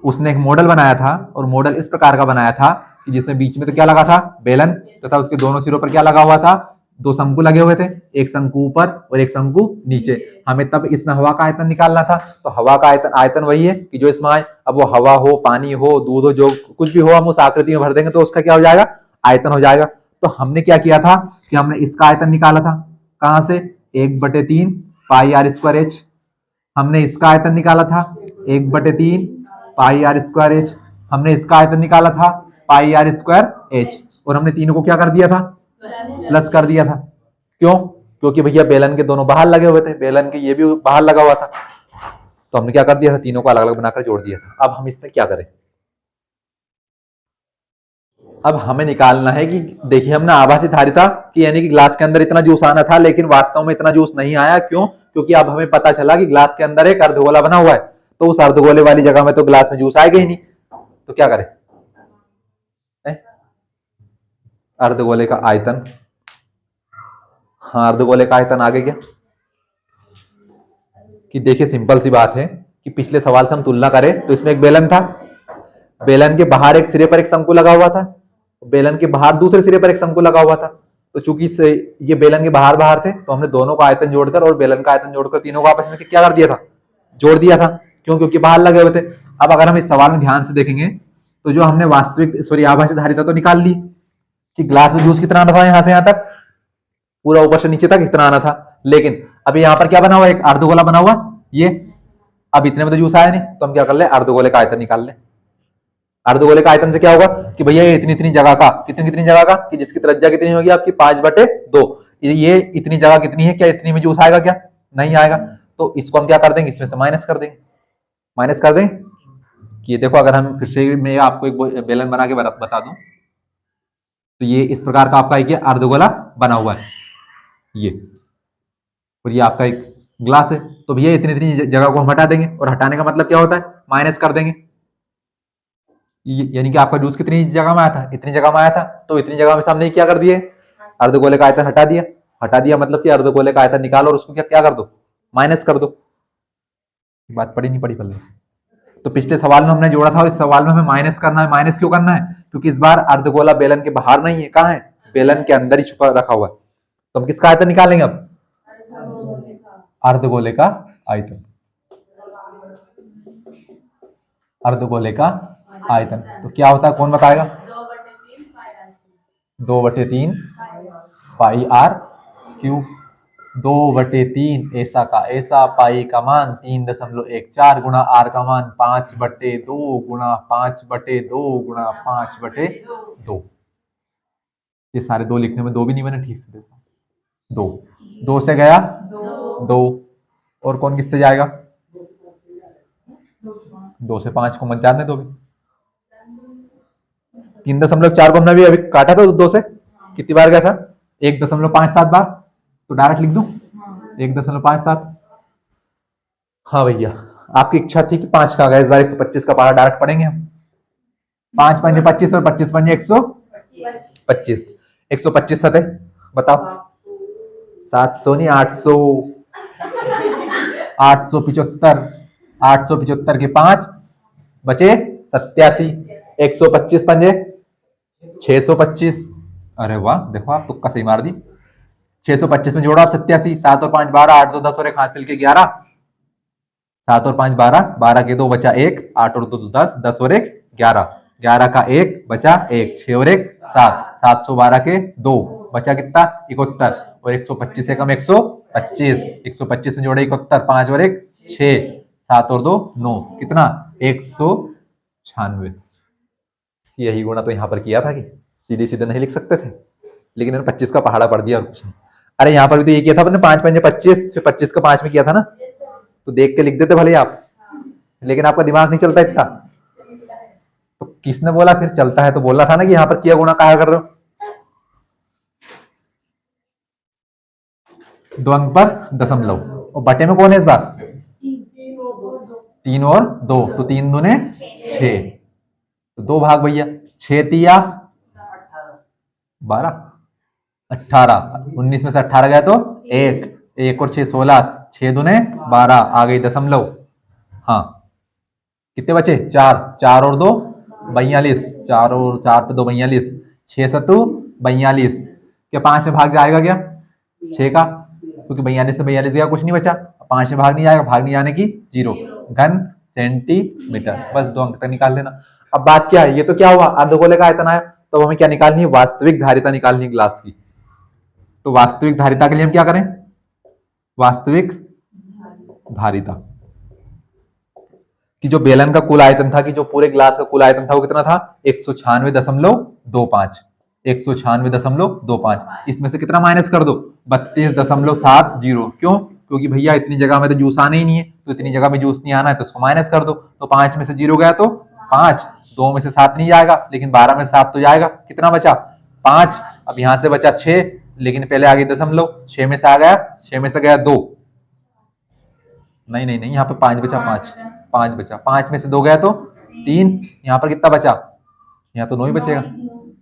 उसने एक मॉडल बनाया था, और मॉडल इस प्रकार का बनाया था कि जिसमें बीच में तो क्या लगा था बेलन, तथा उसके दोनों सिरों पर क्या लगा हुआ था, 2 शंकु लगे हुए थे, एक शंकु ऊपर और एक शंकु नीचे। हमें तब इसमें हवा का आयतन निकालना था, तो हवा का आयतन वही है कि जो इसमें आए, अब वो हवा हो पानी हो दूध हो जो कुछ भी हो, हम उस आकृति में भर देंगे तो उसका क्या हो जाएगा आयतन हो जाएगा। तो हमने क्या किया था कि हमने इसका आयतन निकाला था, कहां से 1/3 पाई आर स्क्वायर एच, हमने इसका आयतन निकाला था 1/3 पाई आर स्क्वायर एच, हमने इसका आयतन निकाला था पाई आर स्क्वायर एच, और हमने तीनों को क्या कर दिया था प्लस कर दिया था। क्यों, क्योंकि भैया बेलन के दोनों बाहर लगे हुए थे, बेलन के ये भी बाहर लगा हुआ था, तो हमने क्या कर दिया था तीनों को अलग अलग बनाकर जोड़ दिया था। अब हम इसमें क्या करें, अब हमें निकालना है कि देखिए हमने आभासी धारिता कि यानी कि ग्लास के अंदर इतना जूस आना था लेकिन वास्तव में इतना जूस नहीं आया, क्यों, क्योंकि अब हमें पता चला कि ग्लास के अंदर एक अर्धगोला बना हुआ है, तो उस अर्धगोले वाली जगह में तो ग्लास में जूस आएगा ही नहीं, तो क्या करें, अर्धगोले का आयतन, हाँ अर्धगोले का आयतन आगे क्या कि देखिए सिंपल सी बात है कि पिछले सवाल से हम तुलना करें तो इसमें एक बेलन था, बेलन के बाहर एक सिरे पर एक शंकु लगा हुआ था, बेलन के बाहर दूसरे सिरे पर एक शंकु लगा हुआ था, तो चूंकि ये बेलन के बाहर बाहर थे तो हमने दोनों का आयतन जोड़कर और बेलन का आयतन जोड़कर तीनों को आपस में क्या कर दिया था जोड़ दिया था, क्यों, क्योंकि बाहर लगे हुए थे। अब अगर हम इस सवाल में ध्यान से देखेंगे तो जो हमने वास्तविक सॉरी आभासी धारिता तो निकाल ली कि ग्लास में जूस कितना आना था यहां से यहां तक पूरा ऊपर से नीचे तक इतना आना था, लेकिन अभी यहाँ पर क्या बना हुआ एक अर्धगोला बना हुआ ये, अब इतने में तो जूस आया नहीं, तो हम क्या कर ले अर्धगोले का आयतन निकाल ले, अर्धगोले का आयतन से क्या होगा कि भैया ये इतनी इतनी जगह का, कितनी कितनी जगह का, कि जिसकी त्रिज्या कितनी होगी आपकी 5/2, ये इतनी जगह कितनी है, क्या इतनी में जूस आएगा, क्या नहीं आएगा। तो इसको हम क्या कर देंगे, इसमें से माइनस कर देंगे, माइनस कर देंगे कि ये देखो, अगर हम फिर से मैं आपको एक बेलन बना के बता दूं, तो ये इस प्रकार का आपका एक अर्धगोला बना हुआ है ये, और ये आपका एक ग्लास है। तो भैया इतनी इतनी जगह को हम हटा देंगे, और हटाने का मतलब क्या होता है, माइनस कर देंगे। यानी कि आपका जूस कितनी जगह में आया था, इतनी जगह में आया था, तो इतनी जगह में हमने क्या कर दिए, अर्धगोले का आयतन हटा दिया। हटा दिया मतलब कि अर्धगोले का आयतन निकालो और उसको क्या क्या कर दो, माइनस कर दो। बात पड़ी नहीं पड़ी पल्ले। तो पिछले सवाल में हमने जोड़ा था और इस सवाल में हमें माइनस करना है। माइनस क्यों करना है, क्योंकि इस बार अर्धगोला बेलन के बाहर नहीं है, कहाँ है, बेलन के अंदर ही छुपा रखा हुआ है। तो हम किसका आयतन निकालेंगे अब, अर्धगोले का आयतन, अर्धगोले का आयतन। तो क्या होता है, कौन बताएगा, 2/3 पाई आर क्यूब, 2/3 ऐसा का ऐसा, पाई का मान 3.14 गुणा आर का मान 5/2 गुणा 5/2 गुणा 5/2। ये सारे दो लिखने में दो भी नहीं बने ठीक से, देखो दो, दो से गया दो, और कौन किससे जाएगा, 2 से 5 को मत जाने दो। 3.4 को हमने भी अभी काटा था 2 से, कितनी बार गया था, 1.57 बार। तो डायरेक्ट लिख दूं 1.57। हाँ भैया, आपकी इच्छा थी कि 5 का आ गया, इस बार 125 का पहाड़ा डायरेक्ट पढ़ेंगे हम। 5 पंजे 25 और 25 पंजे 125, 125 सतह बताओ, 700 नहीं 800, 875, 875 के 5 बचे 87, 125 पंजे 625। अरे वाह, देखो आप तुक्का सही मार दी। 625 में जोड़ो आप 87, 7 और 5 12, 8 2 10 और 1 हासिल के 11, 7 और 5 12, 12 के 2 बचा 1, 8 और 2 10, 10 और 1 11, 11 का 1 बचा 1, 6 और 1 7, 712 के 2 बचा कितना 71, और 125 से कम 125, 125 में जोड़े 71, 5 और 1 6, 7 और 2 9, कितना 196। यही गुणा तो यहाँ पर किया था कि सीधे सीधे नहीं लिख सकते थे, लेकिन 25 का पहाड़ा पढ़ दिया और कुछ नहीं। अरे यहाँ पर भी तो ये किया था अपने 5 पंजे 25, फिर 25 का 5 में किया था ना, तो देख के लिख देते भले आप, लेकिन आपका दिमाग नहीं चलता इतना। तो किसने बोला फिर चलता है, तो बोलना था ना कि यहाँ पर किया गुणा कहा कर रहे हो। 2 अंक पर दशमलव, और बटे में कौन है इस बार, 3 और 2, तो 3 दूने 6, तो 2 भाग भैया, 6 तिया 12, 18, 19 में से 18 गया तो 1, 1 और 6 16, 6 दूने 12, आ गई दशमलव। हाँ कितने बचे, 4, 4 और 2 42, 4 और 4 पे 2 42, 6 सतु 42, क्या 5 में भाग जाएगा क्या 6 का, क्योंकि 42 से 42 गया कुछ नहीं बचा, 5 में भाग नहीं जाएगा, भाग नहीं जाने की 0, घन सेंटीमीटर। बस 2 अंक तक निकाल लेना। अब बात क्या है, ये तो क्या हुआ, अर्धगोले का आयतन आया, तो हमें क्या निकालनी है, वास्तविक धारिता निकालनी है ग्लास की। तो वास्तविक धारिता के लिए हम क्या करें, वास्तविक धारिता कि जो बेलन का कुल आयतन था, कि जो पूरे ग्लास का कुल आयतन था वो कितना था, 196.25, 196.25। इसमें से कितना माइनस कर दो, 32.70। क्यों, क्योंकि भैया इतनी जगह में तो जूस आना ही नहीं है, तो इतनी जगह में जूस नहीं आना है, तो उसको माइनस कर दो। तो 5 में से 0 गया तो 5, 2 में से 7 नहीं जाएगा, लेकिन 12 में से 7 तो जाएगा, कितना बचा 5। अब यहां से बचा 6, लेकिन पहले आ गई दशमलव, 6 में से आ गया, 6 में से गया 2, नहीं नहीं नहीं, यहाँ पे 5 बचा, 5 बचा, 5 में से 2 गया तो 3, यहाँ पर कितना बचा, यहाँ तो 9 ही बचेगा,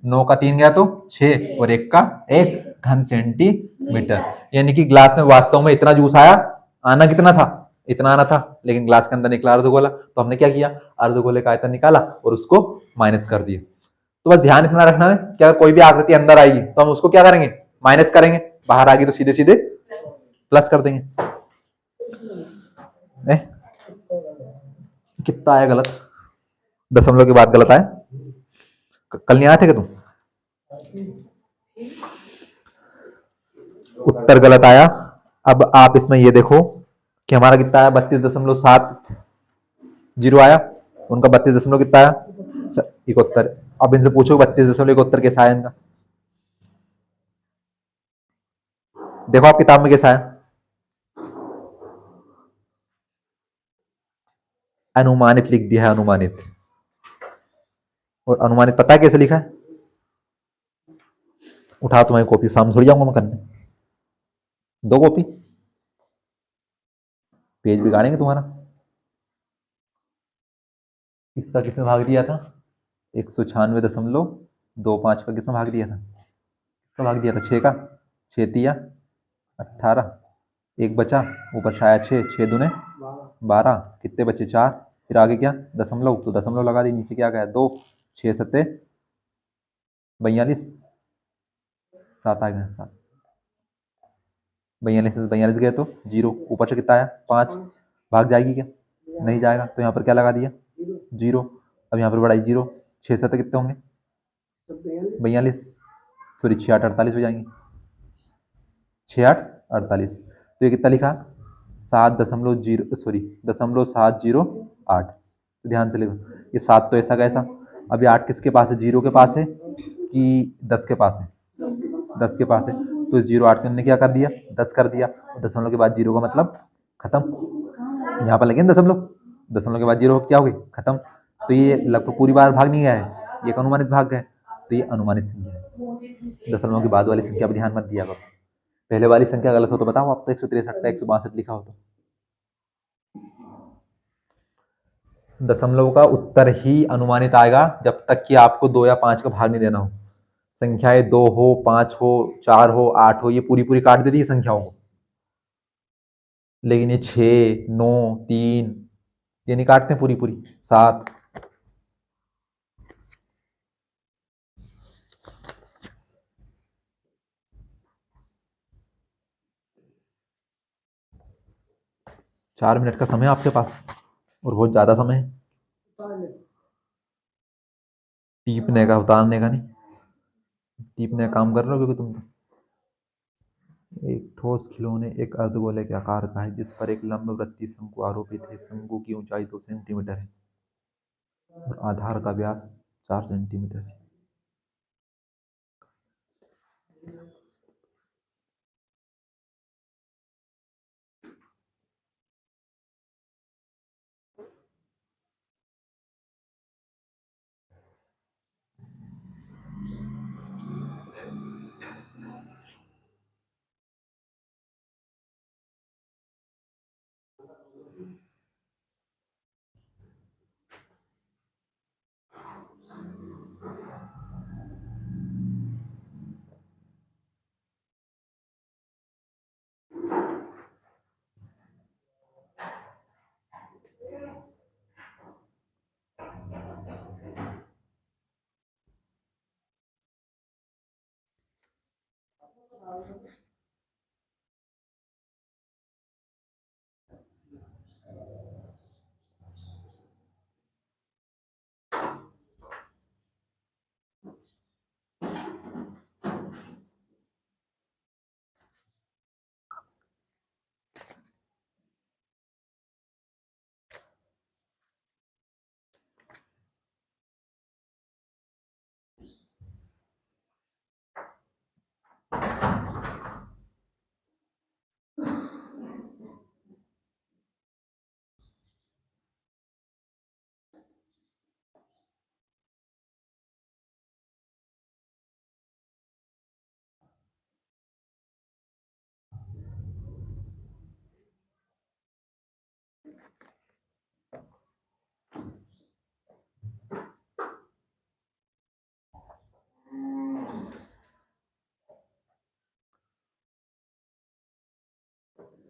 9 का 3 गया तो 6, और 1 का 1 घन सेंटीमीटर। यानी कि ग्लास में वास्तव में इतना जूस आया, आना कितना था, इतना आना था, लेकिन ग्लास के अंदर निकला अर्धगोला। तो हमने क्या किया, अर्धगोले का आयतन निकाला और उसको माइनस कर दिया। तो बस ध्यान इतना रखना है कि अगर कोई भी आकृति अंदर आएगी तो हम उसको क्या करेंगे, माइनस करेंगे, बाहर आएगी तो सीधे सीधे प्लस कर देंगे। कितना आया गलत, दशमलव के बाद गलत आया, कल नहीं आए थे क्या तुम, उत्तर गलत आया। अब आप इसमें ये देखो कि हमारा कितना आया, 32.70 आया, उनका 32 दशमलव कितना आया 71। अब इनसे पूछो 32.71 कैसा आया इनका। देखो आप किताब में कैसा है, अनुमानित लिख दिया है, अनुमानित। और अनुमानित पता है कैसे लिखा है? उठा तुम्हारी कॉपी, सामने थोड़ी जाऊंगा मैं करने, दो कॉपी, पेज बिगाड़ेंगे तुम्हारा। इसका किसने भाग दिया था? 196.25 का किसने भाग दिया था? किसका भाग दिया था? 6 का। 6 × 18, एक बचा, ऊपर छाया 6, 6 दूने 12, कितने बचे? 4। फिर आगे क्या? दशमलव, तो दशमलव लगा दी, नीचे क्या गया? 2, 6 सत्ते 42, 7 आ गया, 7। 42 से 42 गए तो 0, ऊपर से कितना आया? 5। भाग जाएगी क्या? नहीं जाएगा, तो यहाँ पर क्या लगा दिया? 0। अब यहाँ पर बढ़ाई 0, 6 7 कितने होंगे? 42, सॉरी 6 8 48 हो जाएंगे, 6 8 48। तो ये कितना लिखा? 7.0, सॉरी 0.708। तो ध्यान से लिखो, ये 7 तो ऐसा कैसा। अब ये 8 किसके पास है? 0 के पास है कि 10 के पास है? 10 के पास है, तो 0 8 के हमने क्या कर दिया? 10 कर दिया। दशमलव के बाद 0 का मतलब खत्म। यहाँ पर लगे ना दशमलव, दशमलव के बाद 0 क्या हो गई? खत्म। तो ये लगभग पूरी बार भाग नहीं गया है, ये एक अनुमानित भाग है, तो ये अनुमानित संख्या है। दशमलव के बाद वाली संख्या पर ध्यान मत दिया करो। पहले वाली संख्या गलत हो तो बताओ आप, तो 163 का 162 लिखा हो तो। दशमलव का उत्तर ही अनुमानित आएगा जब तक कि आपको 2 या 5 का भाग नहीं देना हो। संख्याएं 2 हो, 5 हो, 4 हो, 8 हो, ये पूरी पूरी काट देती है संख्याओं को, लेकिन ये 6 9 3 ये नहीं काटते पूरी पूरी। 7, चार मिनट का समय है आपके पास, और बहुत ज्यादा समय है टीपने का, उतारने का नहीं। टीपने का काम कर रहे हो क्योंकि तुम तो। एक ठोस खिलौने एक अर्धगोले के आकार का है जिस पर एक लंबवृत्तीय शंकु आरोपित है। शंकु की ऊंचाई 2 सेंटीमीटर है और आधार का व्यास 4 सेंटीमीटर है।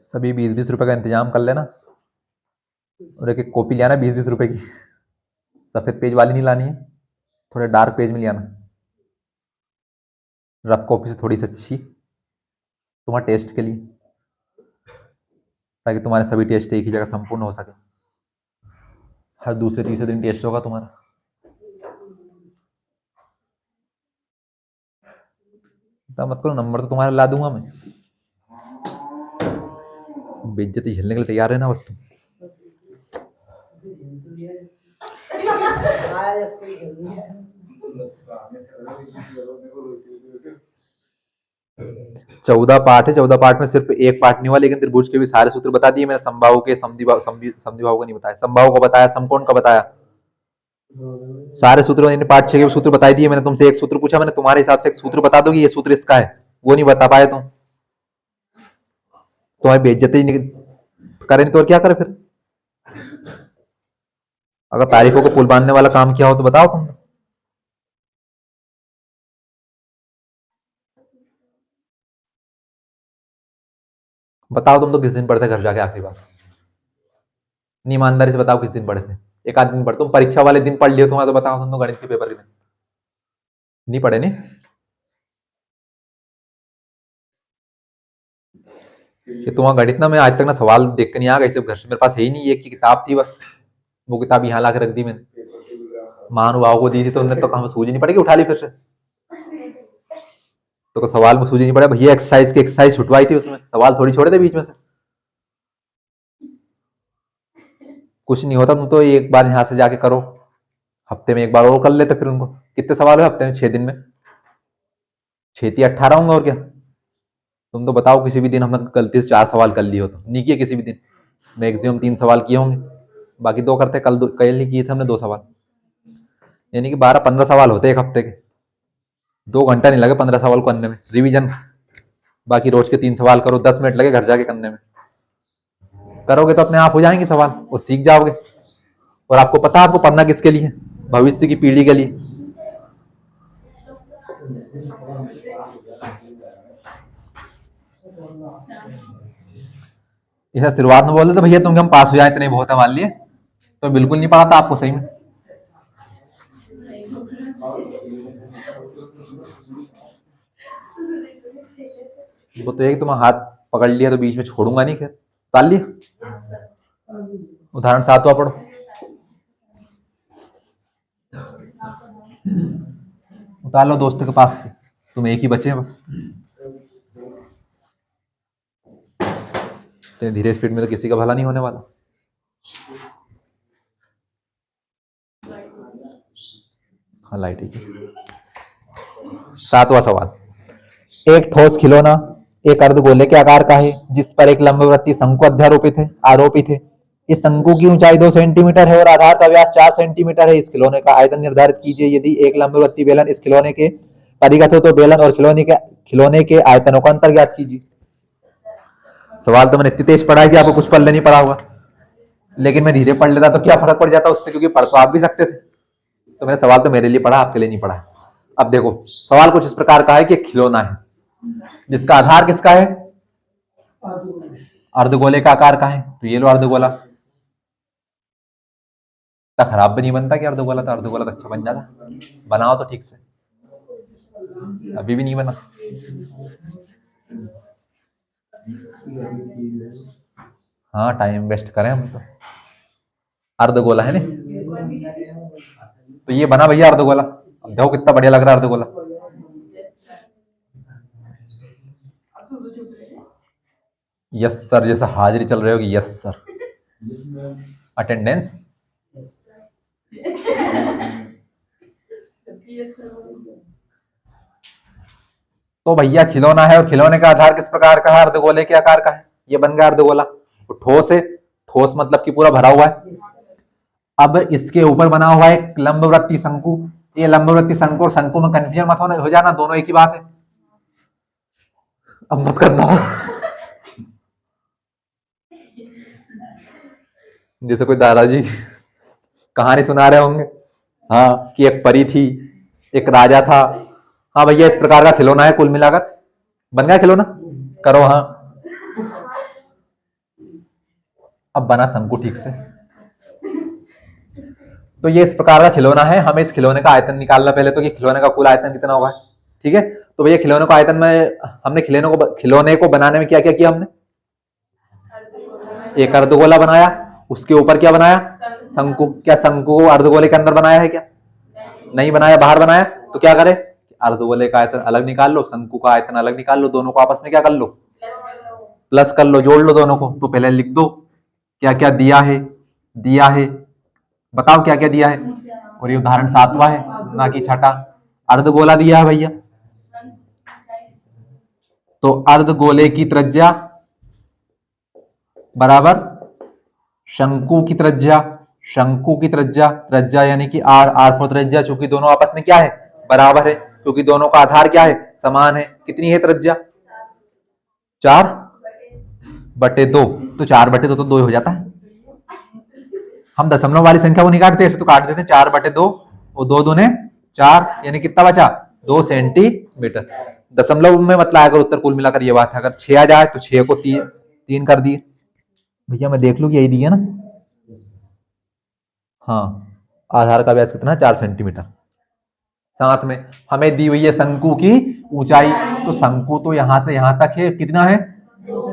सभी 20-20 रुपए का इंतजाम कर लेना, और एक एक कॉपी ले आना 20-20 रुपए की। सफेद पेज वाली नहीं लानी है, थोड़े डार्क पेज में ले आना, रफ कॉपी से थोड़ी सी अच्छी, तुम्हारे टेस्ट के लिए, ताकि तुम्हारे सभी टेस्ट एक ही जगह संपूर्ण हो सके। हर दूसरे तीसरे दिन टेस्ट होगा तुम्हारा। मत करो, नंबर तो तुम्हारा ला दूंगा मैं, बेइज्जती झेलने के लिए तैयार है ना बस तुम। 14 पार्ट है, 14 पार्ट में सिर्फ एक पार्ट नहीं हुआ, लेकिन त्रिभुज के भी सारे सूत्र बता दिए मैंने। समबाहु के समद्विबाहु को नहीं बताया, समबाहु को बताया, समकोण का बताया, सारे सूत्रों ने पार्ट 6 के सूत्र बता दिए मैंने। तुमसे एक सूत्र पूछा मैंने, तुम्हारे हिसाब से एक सूत्र बता दो कि ये सूत्र इसका है, वो नहीं बता पाए तुम, तुम्हारी बेइज्जती नहीं करे, नहीं तो और क्या करे फिर। अगर तारीफों को पुल बांधने वाला काम किया हो तो बताओ तुम। बताओ तुम तो किस दिन पढ़ते घर जाके, आखिरी बार नहीं, ईमानदारी से बताओ किस दिन पढ़े थे। एक आध दिन पढ़, तुम परीक्षा वाले दिन पढ़ लियो तुम्हारा, तो बताओ तुम तो गणित के पेपर के दिन नहीं पढ़े नहीं। कि तुम्हारा गणित ना, मैं आज तक ना सवाल देख के नहीं आ गई, सिर्फ घर से मेरे पास है ही नहीं, एक की किताब थी बस, वो किताब यहाँ ला के रख दी मैंने, महानुभाव को दी थी, तो उन्होंने तो हमें सूझ नहीं पड़ेगी, उठा ली फिर से। तो सवाल में सूझ नहीं पड़ा भैया, एक्सरसाइज की एक्सरसाइज छुटवाई थी, उसमें सवाल थोड़ी छोड़े थे बीच में से। कुछ नहीं होता, तुम तो एक बार यहाँ से जाके करो, हफ्ते में एक बार और कर लेते फिर उनको। कितने सवाल हुए हफ्ते में? 6 दिन में 6 18 होंगे और क्या। तुम तो बताओ किसी भी दिन हमने गलती से 4 सवाल कर लिए हो तो, नहीं किए किसी भी दिन, मैक्सिमम 3 सवाल किए होंगे, बाकी 2 करते। कल नहीं किए थे हमने 2 सवाल, यानी कि 12 15 सवाल होते एक हफ्ते के। 2 घंटा नहीं लगे 15 सवाल करने में, रिवीजन बाकी रोज के 3 सवाल करो, 10 मिनट लगे घर जाके करने में। करोगे तो अपने आप हो जाएंगे सवाल, और सीख जाओगे। और आपको पता है आपको पढ़ना किसके लिए, भविष्य की पीढ़ी के लिए। इसे शुरुआत में बोल रहे थे भैया तुम, हम पास हो जाए इतने बहुत है मान लिए, तो बिल्कुल नहीं पढ़ा था आपको सही में। वो तो एक तुम्हारा हाथ पकड़ लिया तो बीच में छोड़ूंगा नहीं, खैर ताल लिया। उदाहरण 7वां पढ़ो। उतार लो दोस्त के पास से, तुम एक ही बचे हैं बस। तो धीरे स्पीड में तो किसी का भला नहीं होने वाला। हाँ लाइट है। 7वां सवाल, एक ठोस खिलौना एक अर्धगोले के आकार का है, जिस पर एक लंबवृत्तीय शंकु आरोपित है। इस शंकु की ऊंचाई 2 सेंटीमीटर है और आधार का व्यास 4 सेंटीमीटर है। इस खिलौने का आयतन निर्धारित कीजिए। यदि एक लंबवृत्तीय बेलन इस खिलौने के परिगत हो तो बेलन और खिलौने के आयतनों का अंतर ज्ञात कीजिए। सवाल तो मैंने इतनी तेज पढ़ा है कि आपको कुछ पढ़ने नहीं पड़ा होगा, लेकिन मैं धीरे पढ़ लेता तो क्या फर्क पड़ जाता उससे, क्योंकि पढ़ तो आप भी सकते थे। तो मैंने सवाल तो मेरे लिए पढ़ा, आपके लिए नहीं पढ़ा। अब देखो सवाल कुछ इस प्रकार का है कि खिलौना है जिसका आधार किसका है, अर्धगोले का आकार का है। तो ये लो अर्धगोला, इतना खराब भी नहीं बनता कि अर्धगोला, तो अर्धगोला तो अच्छा बन जाता, बनाओ तो ठीक से। अभी भी नहीं बना। हाँ टाइम वेस्ट करें हम तो। अर्धगोला है ना, तो ये बना भैया अर्धगोला। अब देखो कितना बढ़िया लग रहा है अर्धगोला। यस सर, जैसे हाजिरी चल रही होगी, यस सर। अटेंडेंस तो भैया खिलौना है, और खिलौने का आधार किस प्रकार का है, अर्धगोले के आकार का है। ये बन गया अर्धगोला। तो ठोस है, ठोस मतलब कि पूरा भरा हुआ है। अब इसके ऊपर बना हुआ है एक लंबवृत्तीय शंकु। ये लंबवृत्तीय शंकु और शंकु में कंफ्यूजन मत हो जाना, दोनों एक ही बात है। अब मत करना जैसे कोई दादाजी कहानी सुना रहे होंगे, हाँ, कि एक परी थी, एक राजा था। हाँ भैया इस प्रकार का खिलौना है, कुल मिलाकर बन गया खिलौना। करो हाँ। अब बना शंकु ठीक से। तो ये इस प्रकार का खिलौना है, हमें इस खिलौने का आयतन निकालना पहले, तो कि खिलौने का कुल आयतन कितना होगा। ठीक है, तो भैया खिलौने को आयतन में हमने खिलौने को बनाने में क्या क्या किया हमने, एक अर्धगोला बनाया, उसके ऊपर क्या बनाया, शंकु। क्या शंकु को अर्धगोले के अंदर बनाया है क्या, नहीं बनाया, बाहर बनाया। तो क्या करे, अर्धगोले का आयतन अलग निकाल लो, शंकु का आयतन अलग निकाल लो, दोनों को आपस में क्या कर लो, प्लस कर लो, जोड़ लो दोनों को। तो पहले लिख दो क्या क्या दिया है, बताओ क्या क्या दिया है। और ये उदाहरण 7वां है, ना कि छठा। अर्धगोला दिया है भैया, तो अर्धगोले की त्रिज्या बराबर शंकु की त्रिज्या। शंकु की त्रिज्या, त्रिज्या यानी कि आर, आर फोर त्रिज्या, चूंकि दोनों आपस में क्या है, बराबर है, क्योंकि दोनों का आधार क्या है, समान है। कितनी है त्रिज्या, 4/2। तो 4/2 तो 2 हो जाता है। हम दशमलव वाली संख्या को नहीं काटते, ऐसे तो काट देते 4/2 और 2 दूने 4, यानी कितना बचा, 2 सेंटीमीटर। दशमलव में मतलब अगर उत्तर कुल मिलाकर ये बात है, अगर 6 आ जाए तो 6 को 3 कर दिए। भैया मैं देख लू कि यही दिया ना, हाँ, आधार का व्यास कितना, 4 सेंटीमीटर। साथ में हमें दी हुई है शंकु की ऊंचाई, तो शंकु तो यहां से यहां तक है, कितना है,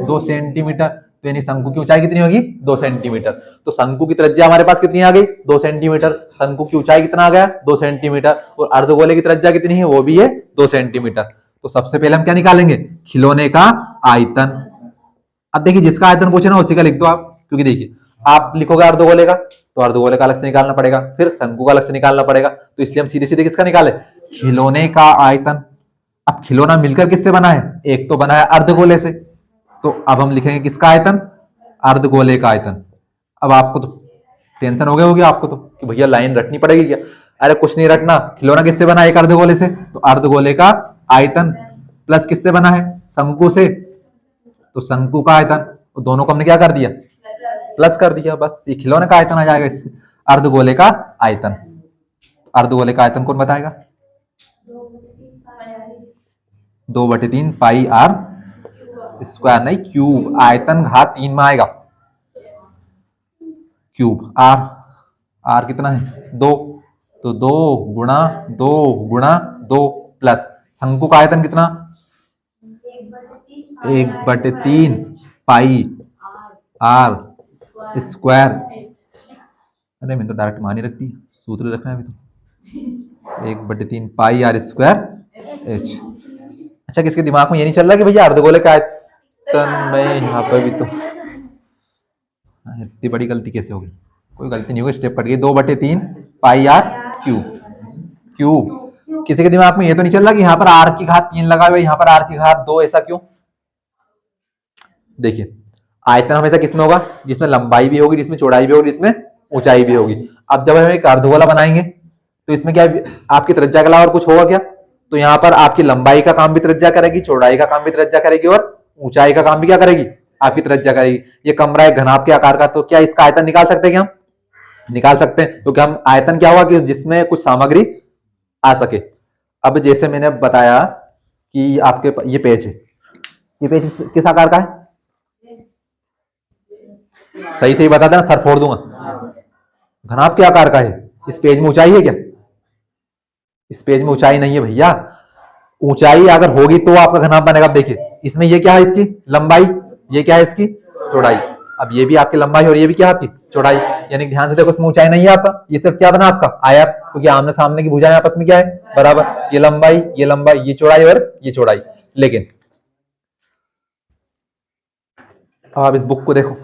2 सेंटीमीटर। तो यानी शंकु की ऊंचाई कितनी होगी, 2 सेंटीमीटर। तो शंकु की त्रिज्या हमारे पास कितनी आ गई, 2 सेंटीमीटर। शंकु की ऊंचाई कितना आ गया, 2 सेंटीमीटर। और अर्धगोले की त्रिज्या कितनी है, वो भी है 2 सेंटीमीटर। तो सबसे पहले हम क्या निकालेंगे, खिलौने का आयतन। अब देखिए जिसका आयतन पूछे ना उसी का लिख दो आप, क्योंकि देखिए आप लिखोगे अर्धगोले का तो अर्धगोले का अलग से निकालना पड़ेगा, फिर शंकु का अलग से निकालना पड़ेगा। तो इसलिए हम सीधे सीधे किसका निकाले, खिलौने का आयतन। अब खिलौना मिलकर किससे बना है, एक तो बना है अर्धगोले से, तो अब हम लिखेंगे किसका आयतन, अर्धगोले का आयतन। अब आपको तो टेंशन हो गई होगी आपको तो कि भैया लाइन रटनी पड़ेगी क्या, अरे कुछ नहीं रटना, खिलौना किससे बना है, एक अर्धगोले से, तो अर्धगोले का आयतन प्लस किससे बना है, शंकु से, तो शंकु का आयतन, तो दोनों को हमने क्या कर दिया, प्लस कर दिया, बस ये खिलौने का आयतन आ जाएगा इससे। अर्धगोले का आयतन, अर्धगोले का आयतन कौन बताएगा, 2/3 पाई आर स्क्वायर, नहीं क्यूब, आयतन घात 3 में आएगा क्यूब। आर, आर कितना है 2, तो 2 गुणा 2 गुणा 2 प्लस शंकु का आयतन कितना, 1/3 पाई आर स्क्वायर। अरे मैंने तो डायरेक्ट मान ही रख दी, सूत्र रखना है अभी तो, 1/3 पाई आर स्क्वायर एच। अच्छा किसके दिमाग में ये नहीं चल रहा कि भैया अर्धगोले का आयतन में यहाँ पे भी तो इतनी बड़ी गलती कैसे होगी, कोई गलती नहीं होगी, स्टेप कट गई, 2/3 पाई आर क्यूब, क्यूब। किसी के दिमाग में ये तो नहीं चल रहा कि यहाँ पर आर की घात 3 लगा हुआ है, यहाँ पर आर की घात 2, ऐसा क्यों। देखिए आयतन हमेशा किसमें होगा, जिसमें लंबाई भी होगी, जिसमें चौड़ाई भी होगी, जिसमें ऊंचाई भी होगी। अब जब हम एक अर्धगोला बनाएंगे तो इसमें क्या आपकी त्रिज्या के अलावा और कुछ होगा क्या, तो यहाँ पर आपकी लंबाई का काम भी त्रिज्या करेगी, चौड़ाई का काम भी त्रिज्या करेगी, और ऊंचाई का काम भी क्या करेगी, आपकी त्रिज्या करेगी। ये कमरा एक घनाभ के आकार का, तो क्या इसका आयतन निकाल सकते हैं क्या, हम निकाल सकते हैं, क्योंकि हम आयतन क्या हुआ कि जिसमें कुछ सामग्री आ सके। अब जैसे मैंने बताया कि आपके ये पेज है, ये पेज किस आकार का है, सही सही बता देना, सर फोड़ दूंगा। घनाभ के आकार का है, इस पेज में ऊंचाई है क्या, इस पेज में ऊंचाई नहीं है भैया, ऊंचाई अगर होगी तो आपका घनाभ बनेगा। अब देखिए इसमें ये क्या है, इसकी लंबाई, ये क्या है इसकी चौड़ाई। अब ये भी आपकी लंबाई और ये भी क्या है आपकी चौड़ाई, यानी ध्यान से देखो इसमें ऊंचाई नहीं है आपका, ये सिर्फ क्या बना आपका आयत, क्योंकि आमने सामने की भुजाएं आपस में क्या है बराबर, ये लंबाई ये लंबाई, ये चौड़ाई और ये चौड़ाई। लेकिन आप इस बुक को देखो,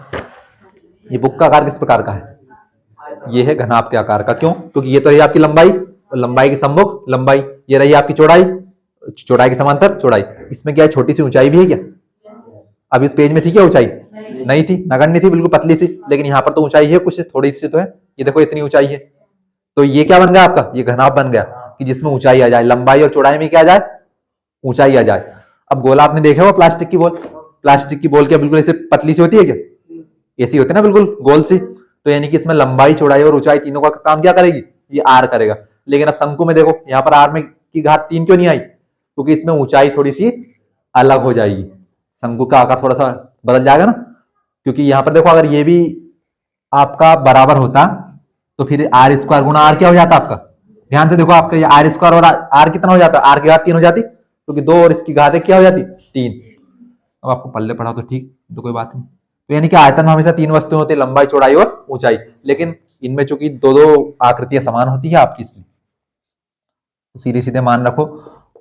ये बुक का आकार किस प्रकार का है, ये है घनाभ के आकार का। क्यों, क्योंकि ये तो रही आपकी लंबाई, और लंबाई की सम्मुख लंबाई, ये रही आपकी चौड़ाई, चौड़ाई के समांतर चौड़ाई। इसमें क्या है, छोटी सी ऊंचाई भी है क्या, अब इस पेज में थी क्या ऊंचाई, नहीं थी, नगण्य थी, बिल्कुल पतली सी, लेकिन यहाँ पर तो ऊंचाई है, कुछ थोड़ी सी तो है, ये देखो इतनी ऊंचाई है। तो ये क्या बन गया आपका, ये घनाभ बन गया कि जिसमें ऊंचाई आ जाए, लंबाई और चौड़ाई में क्या आ जाए, ऊंचाई आ जाए। अब गोला आपने देखा हो प्लास्टिक की बॉल, प्लास्टिक की बॉल क्या बिल्कुल ऐसे पतली सी होती है क्या, ऐसी होती है ना बिल्कुल गोल सी, तो यानी कि इसमें लंबाई चौड़ाई और ऊंचाई तीनों का काम क्या करेगी, ये आर करेगा। लेकिन अब शंकु में देखो यहाँ पर आर में की घात 3 क्यों नहीं आई, क्योंकि इसमें ऊंचाई थोड़ी सी अलग हो जाएगी, शंकु का आकार थोड़ा सा बदल जाएगा ना, क्योंकि यहाँ पर देखो अगर ये भी आपका बराबर होता तो फिर आर स्क्वायर गुणा आर क्या हो जाता आपका, ध्यान से देखो आपका ये आर स्क्वायर और आर कितना हो जाता, आर की घात 3 हो जाती, क्योंकि 2 और इसकी घात क्या हो जाती 3। अब आपको पल्ले पढ़ा तो ठीक, तो कोई बात नहीं। तो यानी कि आयतन में हमेशा 3 वस्तुएं होती है, लंबाई चौड़ाई और ऊंचाई, लेकिन इनमें चूंकि दो दो आकृतियां समान होती है आपकी, इसलिए सीधे सीधे मान रखो,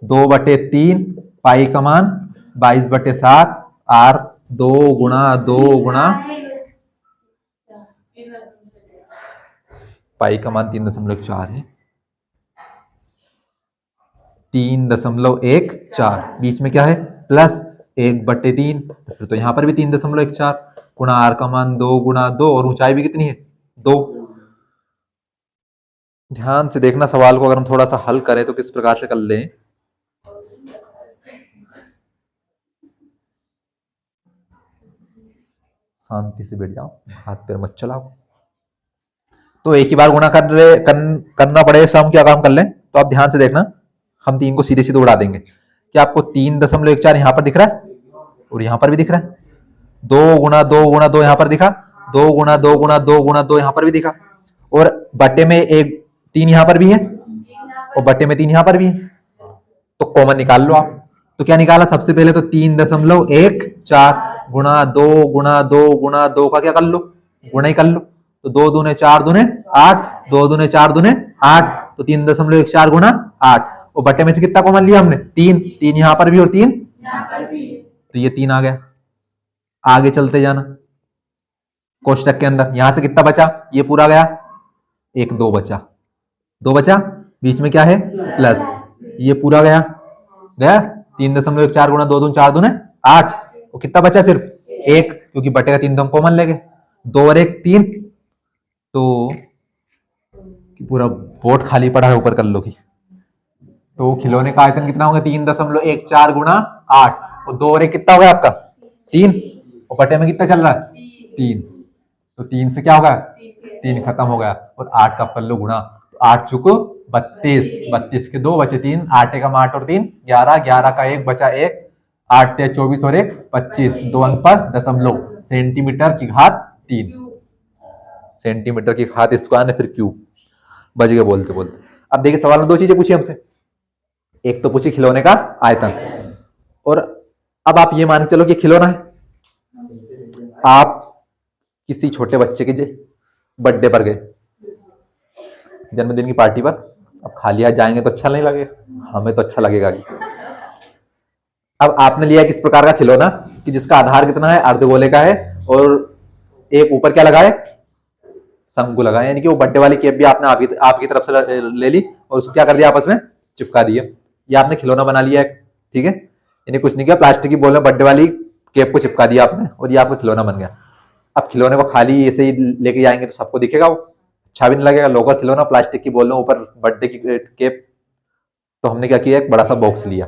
2/3 पाई का मान 22/7 आर 2 गुणा 2 गुणा पाई का मान 3.14 है, 3.14, बीच में क्या है प्लस 1/3, तो फिर तो यहाँ पर भी 3.14 गुणा आर का मान 2 गुणा 2 और ऊंचाई भी कितनी है 2। ध्यान से देखना सवाल को, अगर हम थोड़ा सा हल करें तो किस प्रकार से कर लें। शांति से बैठ जाओ, हाथ पैर मत चलाओ। तो एक ही बार गुणा करना पड़ेगा, सब क्या काम कर लें। तो आप ध्यान से देखना, हम 3 को सीधे सीधे उड़ा देंगे। क्या आपको 3.14 यहाँ पर दिख रहा है और यहाँ पर भी दिख रहा है, 2 गुणा 2 गुणा 2 यहाँ पर दिखा, 2 गुणा 2 गुणा 2 गुणा 2 यहाँ पर भी दिखा, और बट्टे में एक 3 यहाँ पर भी है और बट्टे में 3 यहाँ पर भी है, तो कॉमन निकाल लो आप। तो क्या निकाला सबसे पहले, तो 3.14 गुणा 2 गुणा 2 गुणा 2 का क्या कर लो, गुणा ही कर लो। तो 2 दूने 4 दूने 8, 2 दूने 4 दूने 8, तो 3.14 गुणा 8, और बट्टे में से कितना कॉमन लिया हमने, 3, 3 यहाँ पर भी और 3 यहाँ पर भी, तो ये 3 आ गया। आगे चलते जाना कोष्टक के अंदर, यहां से कितना बचा, ये पूरा गया, एक 2 बचा, 2 बचा, बीच में क्या है प्लस, ये पूरा गया गया 3.14 गुणा 2 दून 4 दूने 8, और कितना बचा सिर्फ 1, क्योंकि बटे का 3 तो हम कॉमन ले गए, 2 और 1 3, तो पूरा बोर्ड खाली पड़ा है, ऊपर कर लो की। तो खिलौने का आयतन कितना होगा 3.14 गुणा 8, और 2 और 1 कितना होगा आपका 3, और बटे में कितना चल रहा है 3, तो 3 से क्या होगा 3 खत्म हो गया, और 8 का कर लो गुणा, तो 8 चुको 32, 32 के 2 बचे 3, 8 एकम 8 और 3 11, 11 का 1 बचा 1, 8 या 24 और 1 25, 2 अंक पर दशमलव, सेंटीमीटर की घात 3, सेंटीमीटर की घात स्क्वायर ने फिर क्यूब, बच गए बोलते बोलते। अब देखिए सवाल में 2 चीजें पूछी हमसे, एक तो पूछी खिलौने का आयतन, और अब आप ये मान के चलो कि खिलौना है, आप किसी छोटे बच्चे के बर्थडे पर गए, जन्मदिन की पार्टी पर, अब खाली हाथ जाएंगे तो अच्छा नहीं लगेगा, हमें तो अच्छा लगेगा कि अब आपने लिया किस प्रकार का खिलौना कि जिसका आधार कितना है अर्धगोले का है, और एक ऊपर क्या लगाए शंकु लगाए, यानी कि वो बर्थडे वाली केप भी आपने आपकी तरफ से ले ली और उसको क्या कर दिया आपस में चिपका दिया, ये आपने खिलौना बना लिया है, ठीक है, यानी कुछ नहीं किया, प्लास्टिक की बॉल में बर्थडे वाली केप को चिपका दिया आपने और ये आपका खिलौना बन गया। अब खिलौने को खाली ऐसे ही लेके जाएंगे तो सबको दिखेगा, वो अच्छा भी नहीं लगेगा, लोकल खिलौना प्लास्टिक की बॉल में ऊपर बर्थडे की केप। तो हमने क्या किया, एक बड़ा सा बॉक्स लिया।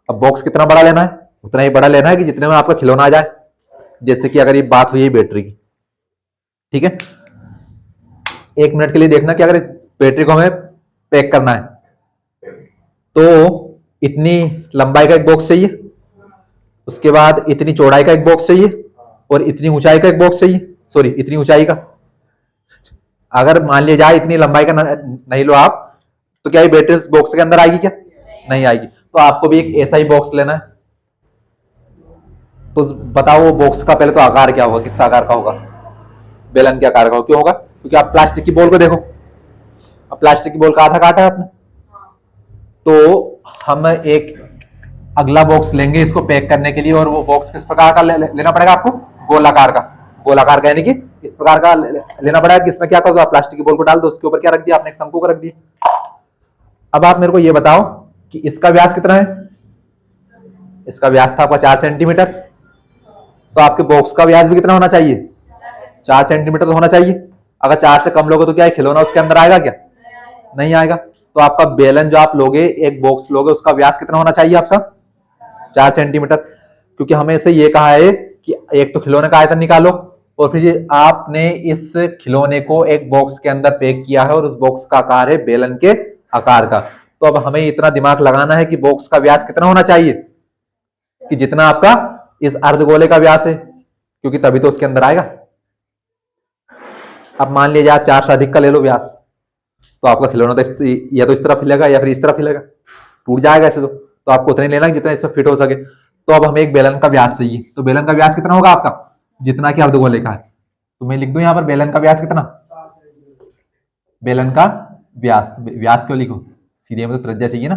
अब बॉक्स कितना बड़ा लेना है, उतना ही बड़ा लेना है कि जितने में आपका खिलौना आ जाए, जैसे कि अगर ये बात हुई है बैटरी की, ठीक है, 1 मिनट के लिए देखना कि अगर इस बैटरी को हमें पैक करना है तो इतनी लंबाई का एक बॉक्स चाहिए, उसके बाद इतनी चौड़ाई का एक बॉक्स चाहिए, और इतनी ऊंचाई का एक बॉक्स चाहिए, सॉरी इतनी ऊंचाई का, अगर मान लिया जाए इतनी लंबाई का नहीं लो आप, तो क्या ये बैटरी इस बॉक्स के अंदर आएगी, क्या नहीं आएगी, तो आपको भी एक ऐसा ही बॉक्स लेना है। तो बताओ वो बॉक्स का पहले तो आकार क्या होगा, किस आकार का होगा, बेलन के आकार का होगा, क्यों होगा, क्योंकि आप प्लास्टिक की बॉल को देखो, अब प्लास्टिक की बॉल का आधा काटा है आपने, तो हम एक अगला बॉक्स लेंगे इसको पैक करने के लिए, और वो बॉक्स किस प्रकार का लेना पड़ेगा आपको, गोलाकार का, गोलाकार का यानी कि इस प्रकार का लेना पड़ेगा कि इसमें क्या करो, आप प्लास्टिक की बॉल को डाल दो, उसके ऊपर क्या रख दिया आपने, एक शंकु को रख दिया। अब आप मेरे को ये बताओ कि इसका व्यास कितना है, इसका व्यास था आपका 4 सेंटीमीटर, तो आपके बॉक्स का व्यास भी कितना होना चाहिए 4 सेंटीमीटर तो होना चाहिए। अगर 4 से कम लोगे तो क्या है खिलौना उसके अंदर आएगा, क्या नहीं आएगा। तो आपका बेलन जो आप लोगे, एक बॉक्स लोगे, उसका व्यास कितना होना चाहिए आपका 4 सेंटीमीटर, क्योंकि हमें से ये कहा है कि एक तो खिलौने का आयतन निकालो, और फिर आपने इस खिलौने को एक बॉक्स के अंदर पैक किया है और उस बॉक्स का आकार है बेलन के आकार का। तो अब हमें इतना दिमाग लगाना है कि बॉक्स का व्यास कितना होना चाहिए कि जितना आपका इस अर्धगोले का व्यास है, क्योंकि तभी तो उसके अंदर आएगा। अब मान लीजिए आप 4 से अधिक का ले लो व्यास, तो आपका खिलौना तो या तो इस तरफ हिलेगा या फिर इस तरफ हिलेगा, टूट जाएगा ऐसे तो आपको उतना ही लेना जितना इसमें फिट हो सके। तो अब हमें एक बेलन का व्यास चाहिए, तो बेलन का व्यास कितना होगा आपका जितना कि अर्धगोले का है, तो मैं लिख दूं यहां पर बेलन का व्यास कितना, बेलन का व्यास, व्यास क्यों लिखो, सीधे में तो त्रिज्या चाहिए ना,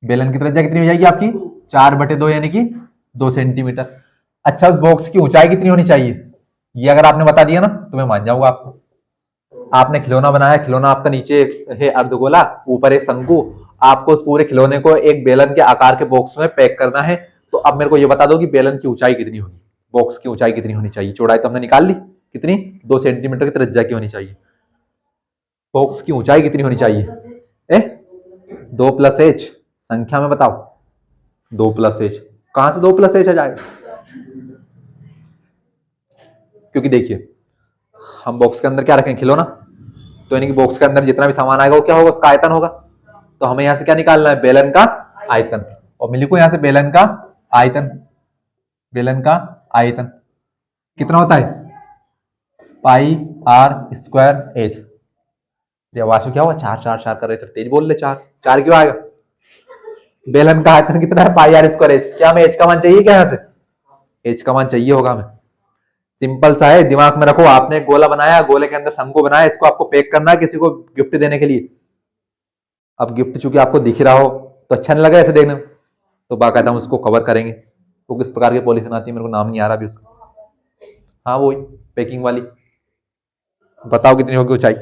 बेलन की त्रिज्या कितनी हो जाएगी आपकी 4/2 यानी कि 2 सेंटीमीटर। अच्छा उस बॉक्स की ऊंचाई कितनी होनी चाहिए, ये अगर आपने बता दिया ना तो मैं मान जाऊंगा आपको। आपने खिलौना बनाया, खिलौना आपका नीचे है अर्धगोला, ऊपर है शंकु, आपको उस पूरे खिलौने को एक बेलन के आकार के बॉक्स में पैक करना है। तो अब मेरे को ये बता दो कि बेलन की ऊंचाई कितनी होगी, बॉक्स की ऊंचाई कितनी होनी चाहिए। चौड़ाई तो हमने निकाल ली, कितनी, 2 सेंटीमीटर की त्रिज्या की होनी चाहिए। बॉक्स की ऊंचाई कितनी होनी चाहिए, 2 + h, संख्या में बताओ, 2 + h। कहां से 2 + h आ जाएगा, क्योंकि देखिए हम बॉक्स के अंदर क्या रखें, खिलौना, तो यानी कि बॉक्स के अंदर जितना भी सामान आएगा वो क्या होगा, उसका आयतन होगा। तो हमें यहां से क्या निकालना है, बेलन का आयतन। और मैं लिखूं यहां से बेलन का आयतन, बेलन का आयतन कितना होता है, πr²h। वाशु क्या हुआ, 4 कर रहे थे, तेज बोल ले, 4 क्यों आएगा, बेलन का आयतन कितना है, πr²h। क्या हमें h का मान चाहिए, क्या यहां से h का मान चाहिए होगा हमें। सिंपल सा है, दिमाग में रखो, आपने एक गोला बनाया, गोले के अंदर शंकु बनाया, इसको आपको पैक करना है किसी को गिफ्ट देने के लिए। अब गिफ्ट चूंकि आपको दिख रहा हो तो अच्छा नहीं लगा ऐसे देखने में, तो बाकायदा हम उसको कवर करेंगे। वो किस प्रकार की पॉलिथीन आती है, मेरे को नाम नहीं आ रहा अभी उसका, हाँ वही पैकिंग वाली। बताओ कितनी होगी ऊंचाई,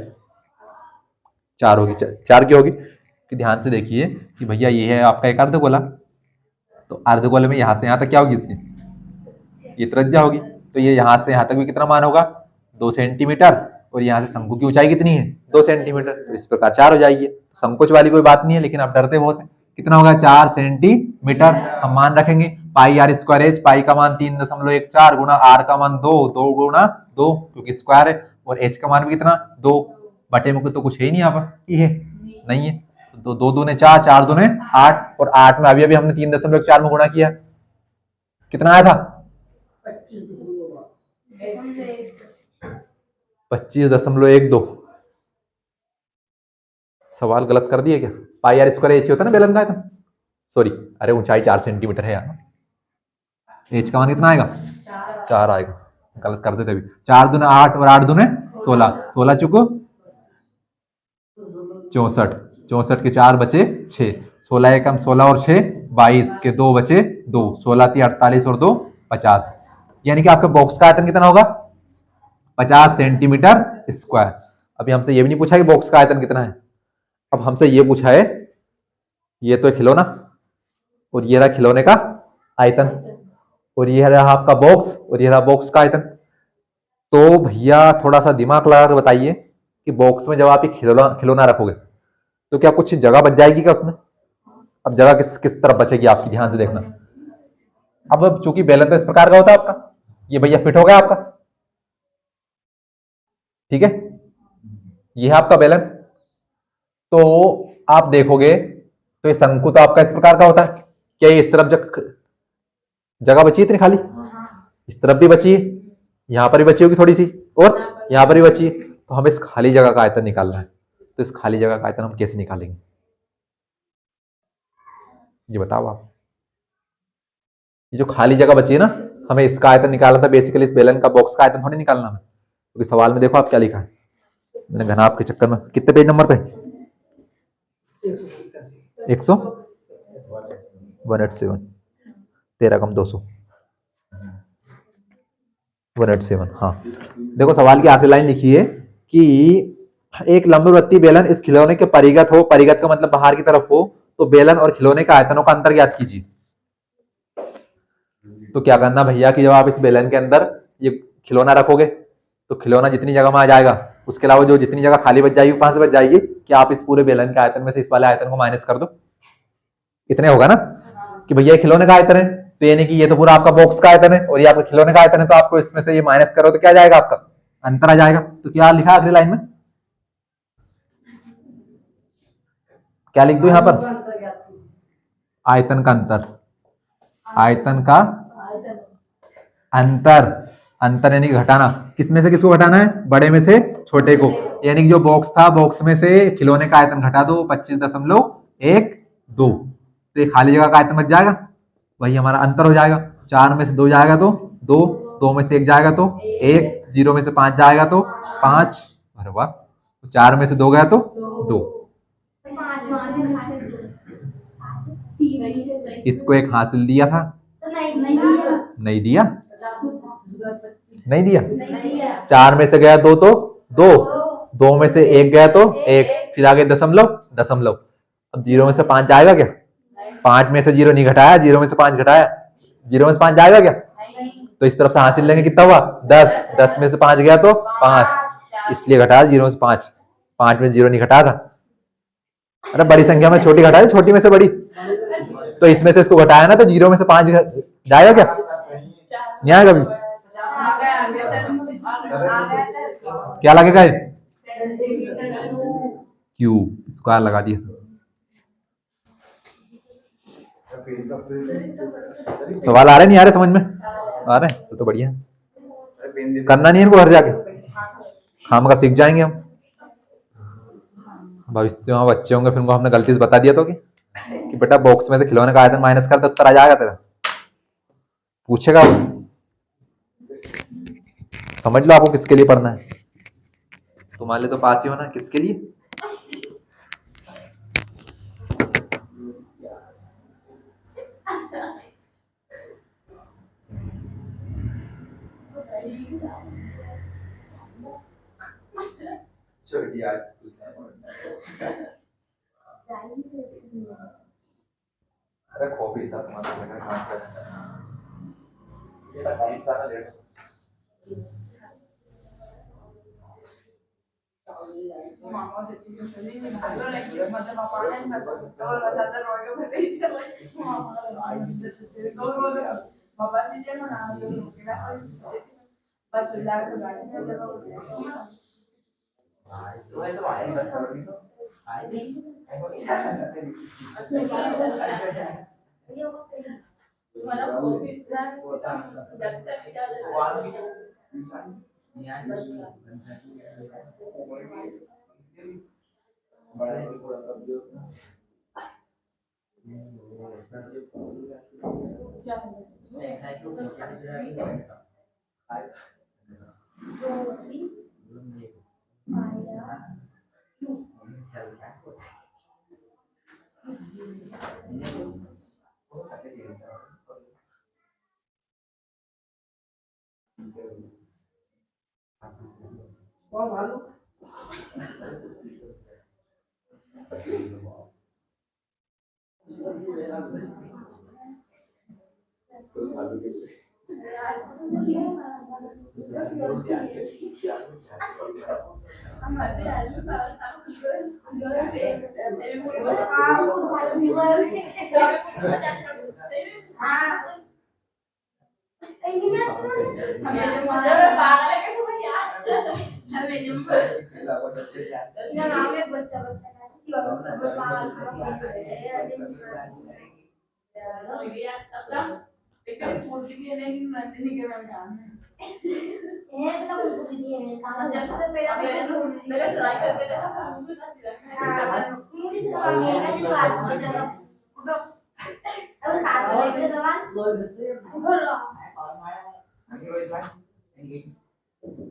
4 होगी। 4 की होगी कि ध्यान से देखिए कि भैया ये है आपका एक अर्धगोला, तो अर्धगोले में यहां से यहां तक क्या होगी इसकी, ये त्रिज्या होगी। तो ये यहां से यहां तक भी कितना मान होगा, 2 सेंटीमीटर, और यहाँ से शंकु की ऊंचाई कितनी है, 2 सेंटीमीटर, तो इस प्रकार 4 हो जाएगी। तो संकोच वाली कोई बात नहीं है, लेकिन आप डरते बहुत है। कितना होगा, 4 सेंटीमीटर। हम मान रखेंगे πr²h, पाई का मान 3.14 गुणा r का मान 2, 2 गुणा 2 क्योंकि स्क्वायर है, और h का मान भी कितना, 2 बटे में तो कुछ है ही नहीं, यहाँ पर ये है नहीं है, तो 2 दूने 4, 4 दूने 8, और 8 में अभी हमने 3.4 में गुणा किया, कितना आया था, 25.12। सवाल गलत कर दिए क्या, πr² होता है ना बेलन का आयतन, सॉरी, अरे ऊंचाई 4 सेंटीमीटर है यार, एच का मान कितना आएगा, 4 आएगा, गलत कर देते अभी। 4 दूने 8 और 8 दूने 16, 16 चुको 64, 64 के 4 बचे 6, 16 एकम 16 और 6 22 के 2 बचे 2, 16 थी 48 और 2 50, यानी कि आपका बॉक्स का आयतन कितना होगा, 50 सेंटीमीटर स्क्वायर। अभी हमसे ये भी नहीं पूछा कि बॉक्स का आयतन कितना है, अब हमसे ये पूछा है, ये तो खिलौना, और ये रहा खिलौने का आयतन, और ये रहा आपका बॉक्स, और ये रहा बॉक्स का आयतन। तो भैया थोड़ा सा दिमाग लगा कर बताइए कि बॉक्स में जब आप ये खिलौना खिलौना रखोगे तो क्या कुछ जगह बच जाएगी क्या उसमें। अब जगह किस किस तरफ बचेगी आपकी, ध्यान से देखना। अब चूंकि बेलन तो इस प्रकार का होता है आपका, ये भैया फिट हो गया आपका, ठीक है, ये है आपका बेलन। तो आप देखोगे तो ये शंकु तो आपका इस प्रकार का होता है, क्या ये इस तरफ जगह बची है इतनी खाली, इस तरफ भी बची है, यहां पर भी बची होगी थोड़ी सी, और यहां पर भी बची है। तो हमें इस खाली जगह का आयतन निकालना है, तो इस खाली जगह का आयतन हम कैसे निकालेंगे, ये बताओ आप। ये जो खाली जगह बची है ना, हमें इसका आयतन निकालना था बेसिकली, इस बेलन का बॉक्स का आयतन थोड़ी निकालना है, क्योंकि सवाल में देखो आप क्या लिखा है, मैंने घनाभ के चक्कर में, कितने पेज नंबर पे, 187, 13 - 200, 187। हाँ देखो सवाल की आखिरी लाइन लिखी है कि एक लंबवृत्तीय बेलन इस खिलौने के परिगत हो, परिगत का मतलब बाहर की तरफ हो, तो बेलन और खिलौने का आयतनों का अंतर ज्ञात कीजिए। तो क्या करना भैया कि जब आप इस बेलन के अंदर ये खिलौना रखोगे तो खिलौना जितनी जगह में आ जाएगा, उसके अलावा जो जितनी जगह खाली बच जाएगी कहां से बच जाएगी, कि आप इस पूरे बेलन के आयतन में से इस वाले आयतन को माइनस कर दो, इतने होगा ना, कि भैया खिलौने का आयतन है, तो यानी कि ये तो पूरा आपका बॉक्स का आयतन है और ये आपका खिलौने का आयतन है, तो आपको इसमें से ये माइनस करो तो क्या जाएगा, आपका अंतर आ जाएगा। तो क्या लिखा आखिरी लाइन में, क्या लिख दो यहां पर, आयतन का अंतर, आयतन का अंतर, अंतर यानी घटाना, किसमें से किसको घटाना है, बड़े में से छोटे को, यानी कि जो बॉक्स था बॉक्स में से खिलौने का आयतन घटा दो 25.12, तो ये खाली जगह का आयतन बच जाएगा, वही हमारा अंतर हो जाएगा। 4 में से 2 जाएगा तो 2, 2 में से 1 जाएगा तो 1, 0 में से 5 जाएगा तो 5, अरे वाह, 4 में से 2 गया तो 2, इसको एक हासिल दिया था, नहीं दिया, नहीं दिया, 4 में से गया 2 तो 2, दो में से एक गया तो एक, फिर आगे दशमलव दशमलव। अब 0 में से 5 जाएगा क्या? 5 में से 0 नहीं घटाया, 0 में से 5 घटाया, 0 में से 5 जाएगा क्या? तो इस तरफ से हासिल लेंगे, कितना हुआ 10, 10 में से 5 गया तो 5, इसलिए घटाया 0 में से 5, 5 में 0 नहीं घटाया था। अरे बड़ी संख्या में छोटी घटाया, छोटी में से बड़ी, तो इसमें से इसको घटाया ना, तो 0 में से 5 जाएगा क्या? नहीं आएगा कभी। क्या लगेगा? क्यूब, स्क्वायर लगा दिया। सवाल आ रहे नहीं आ रहे समझ में? आ रहे हैं तो बढ़िया। करना नहीं है इनको घर जाके, खाम का सीख जाएंगे हम। भविष्य में बच्चे होंगे फिर उनको हमने गलती से बता दिया तो कि बेटा बॉक्स में से खिलौने का आयतन माइनस कर, तो उत्तर आ जाएगा तेरा। पूछेगा वो, समझ लो आपको किसके लिए पढ़ना है। तुम्हारे लिए तो पास ही होना, किसके लिए? अरे कॉपी था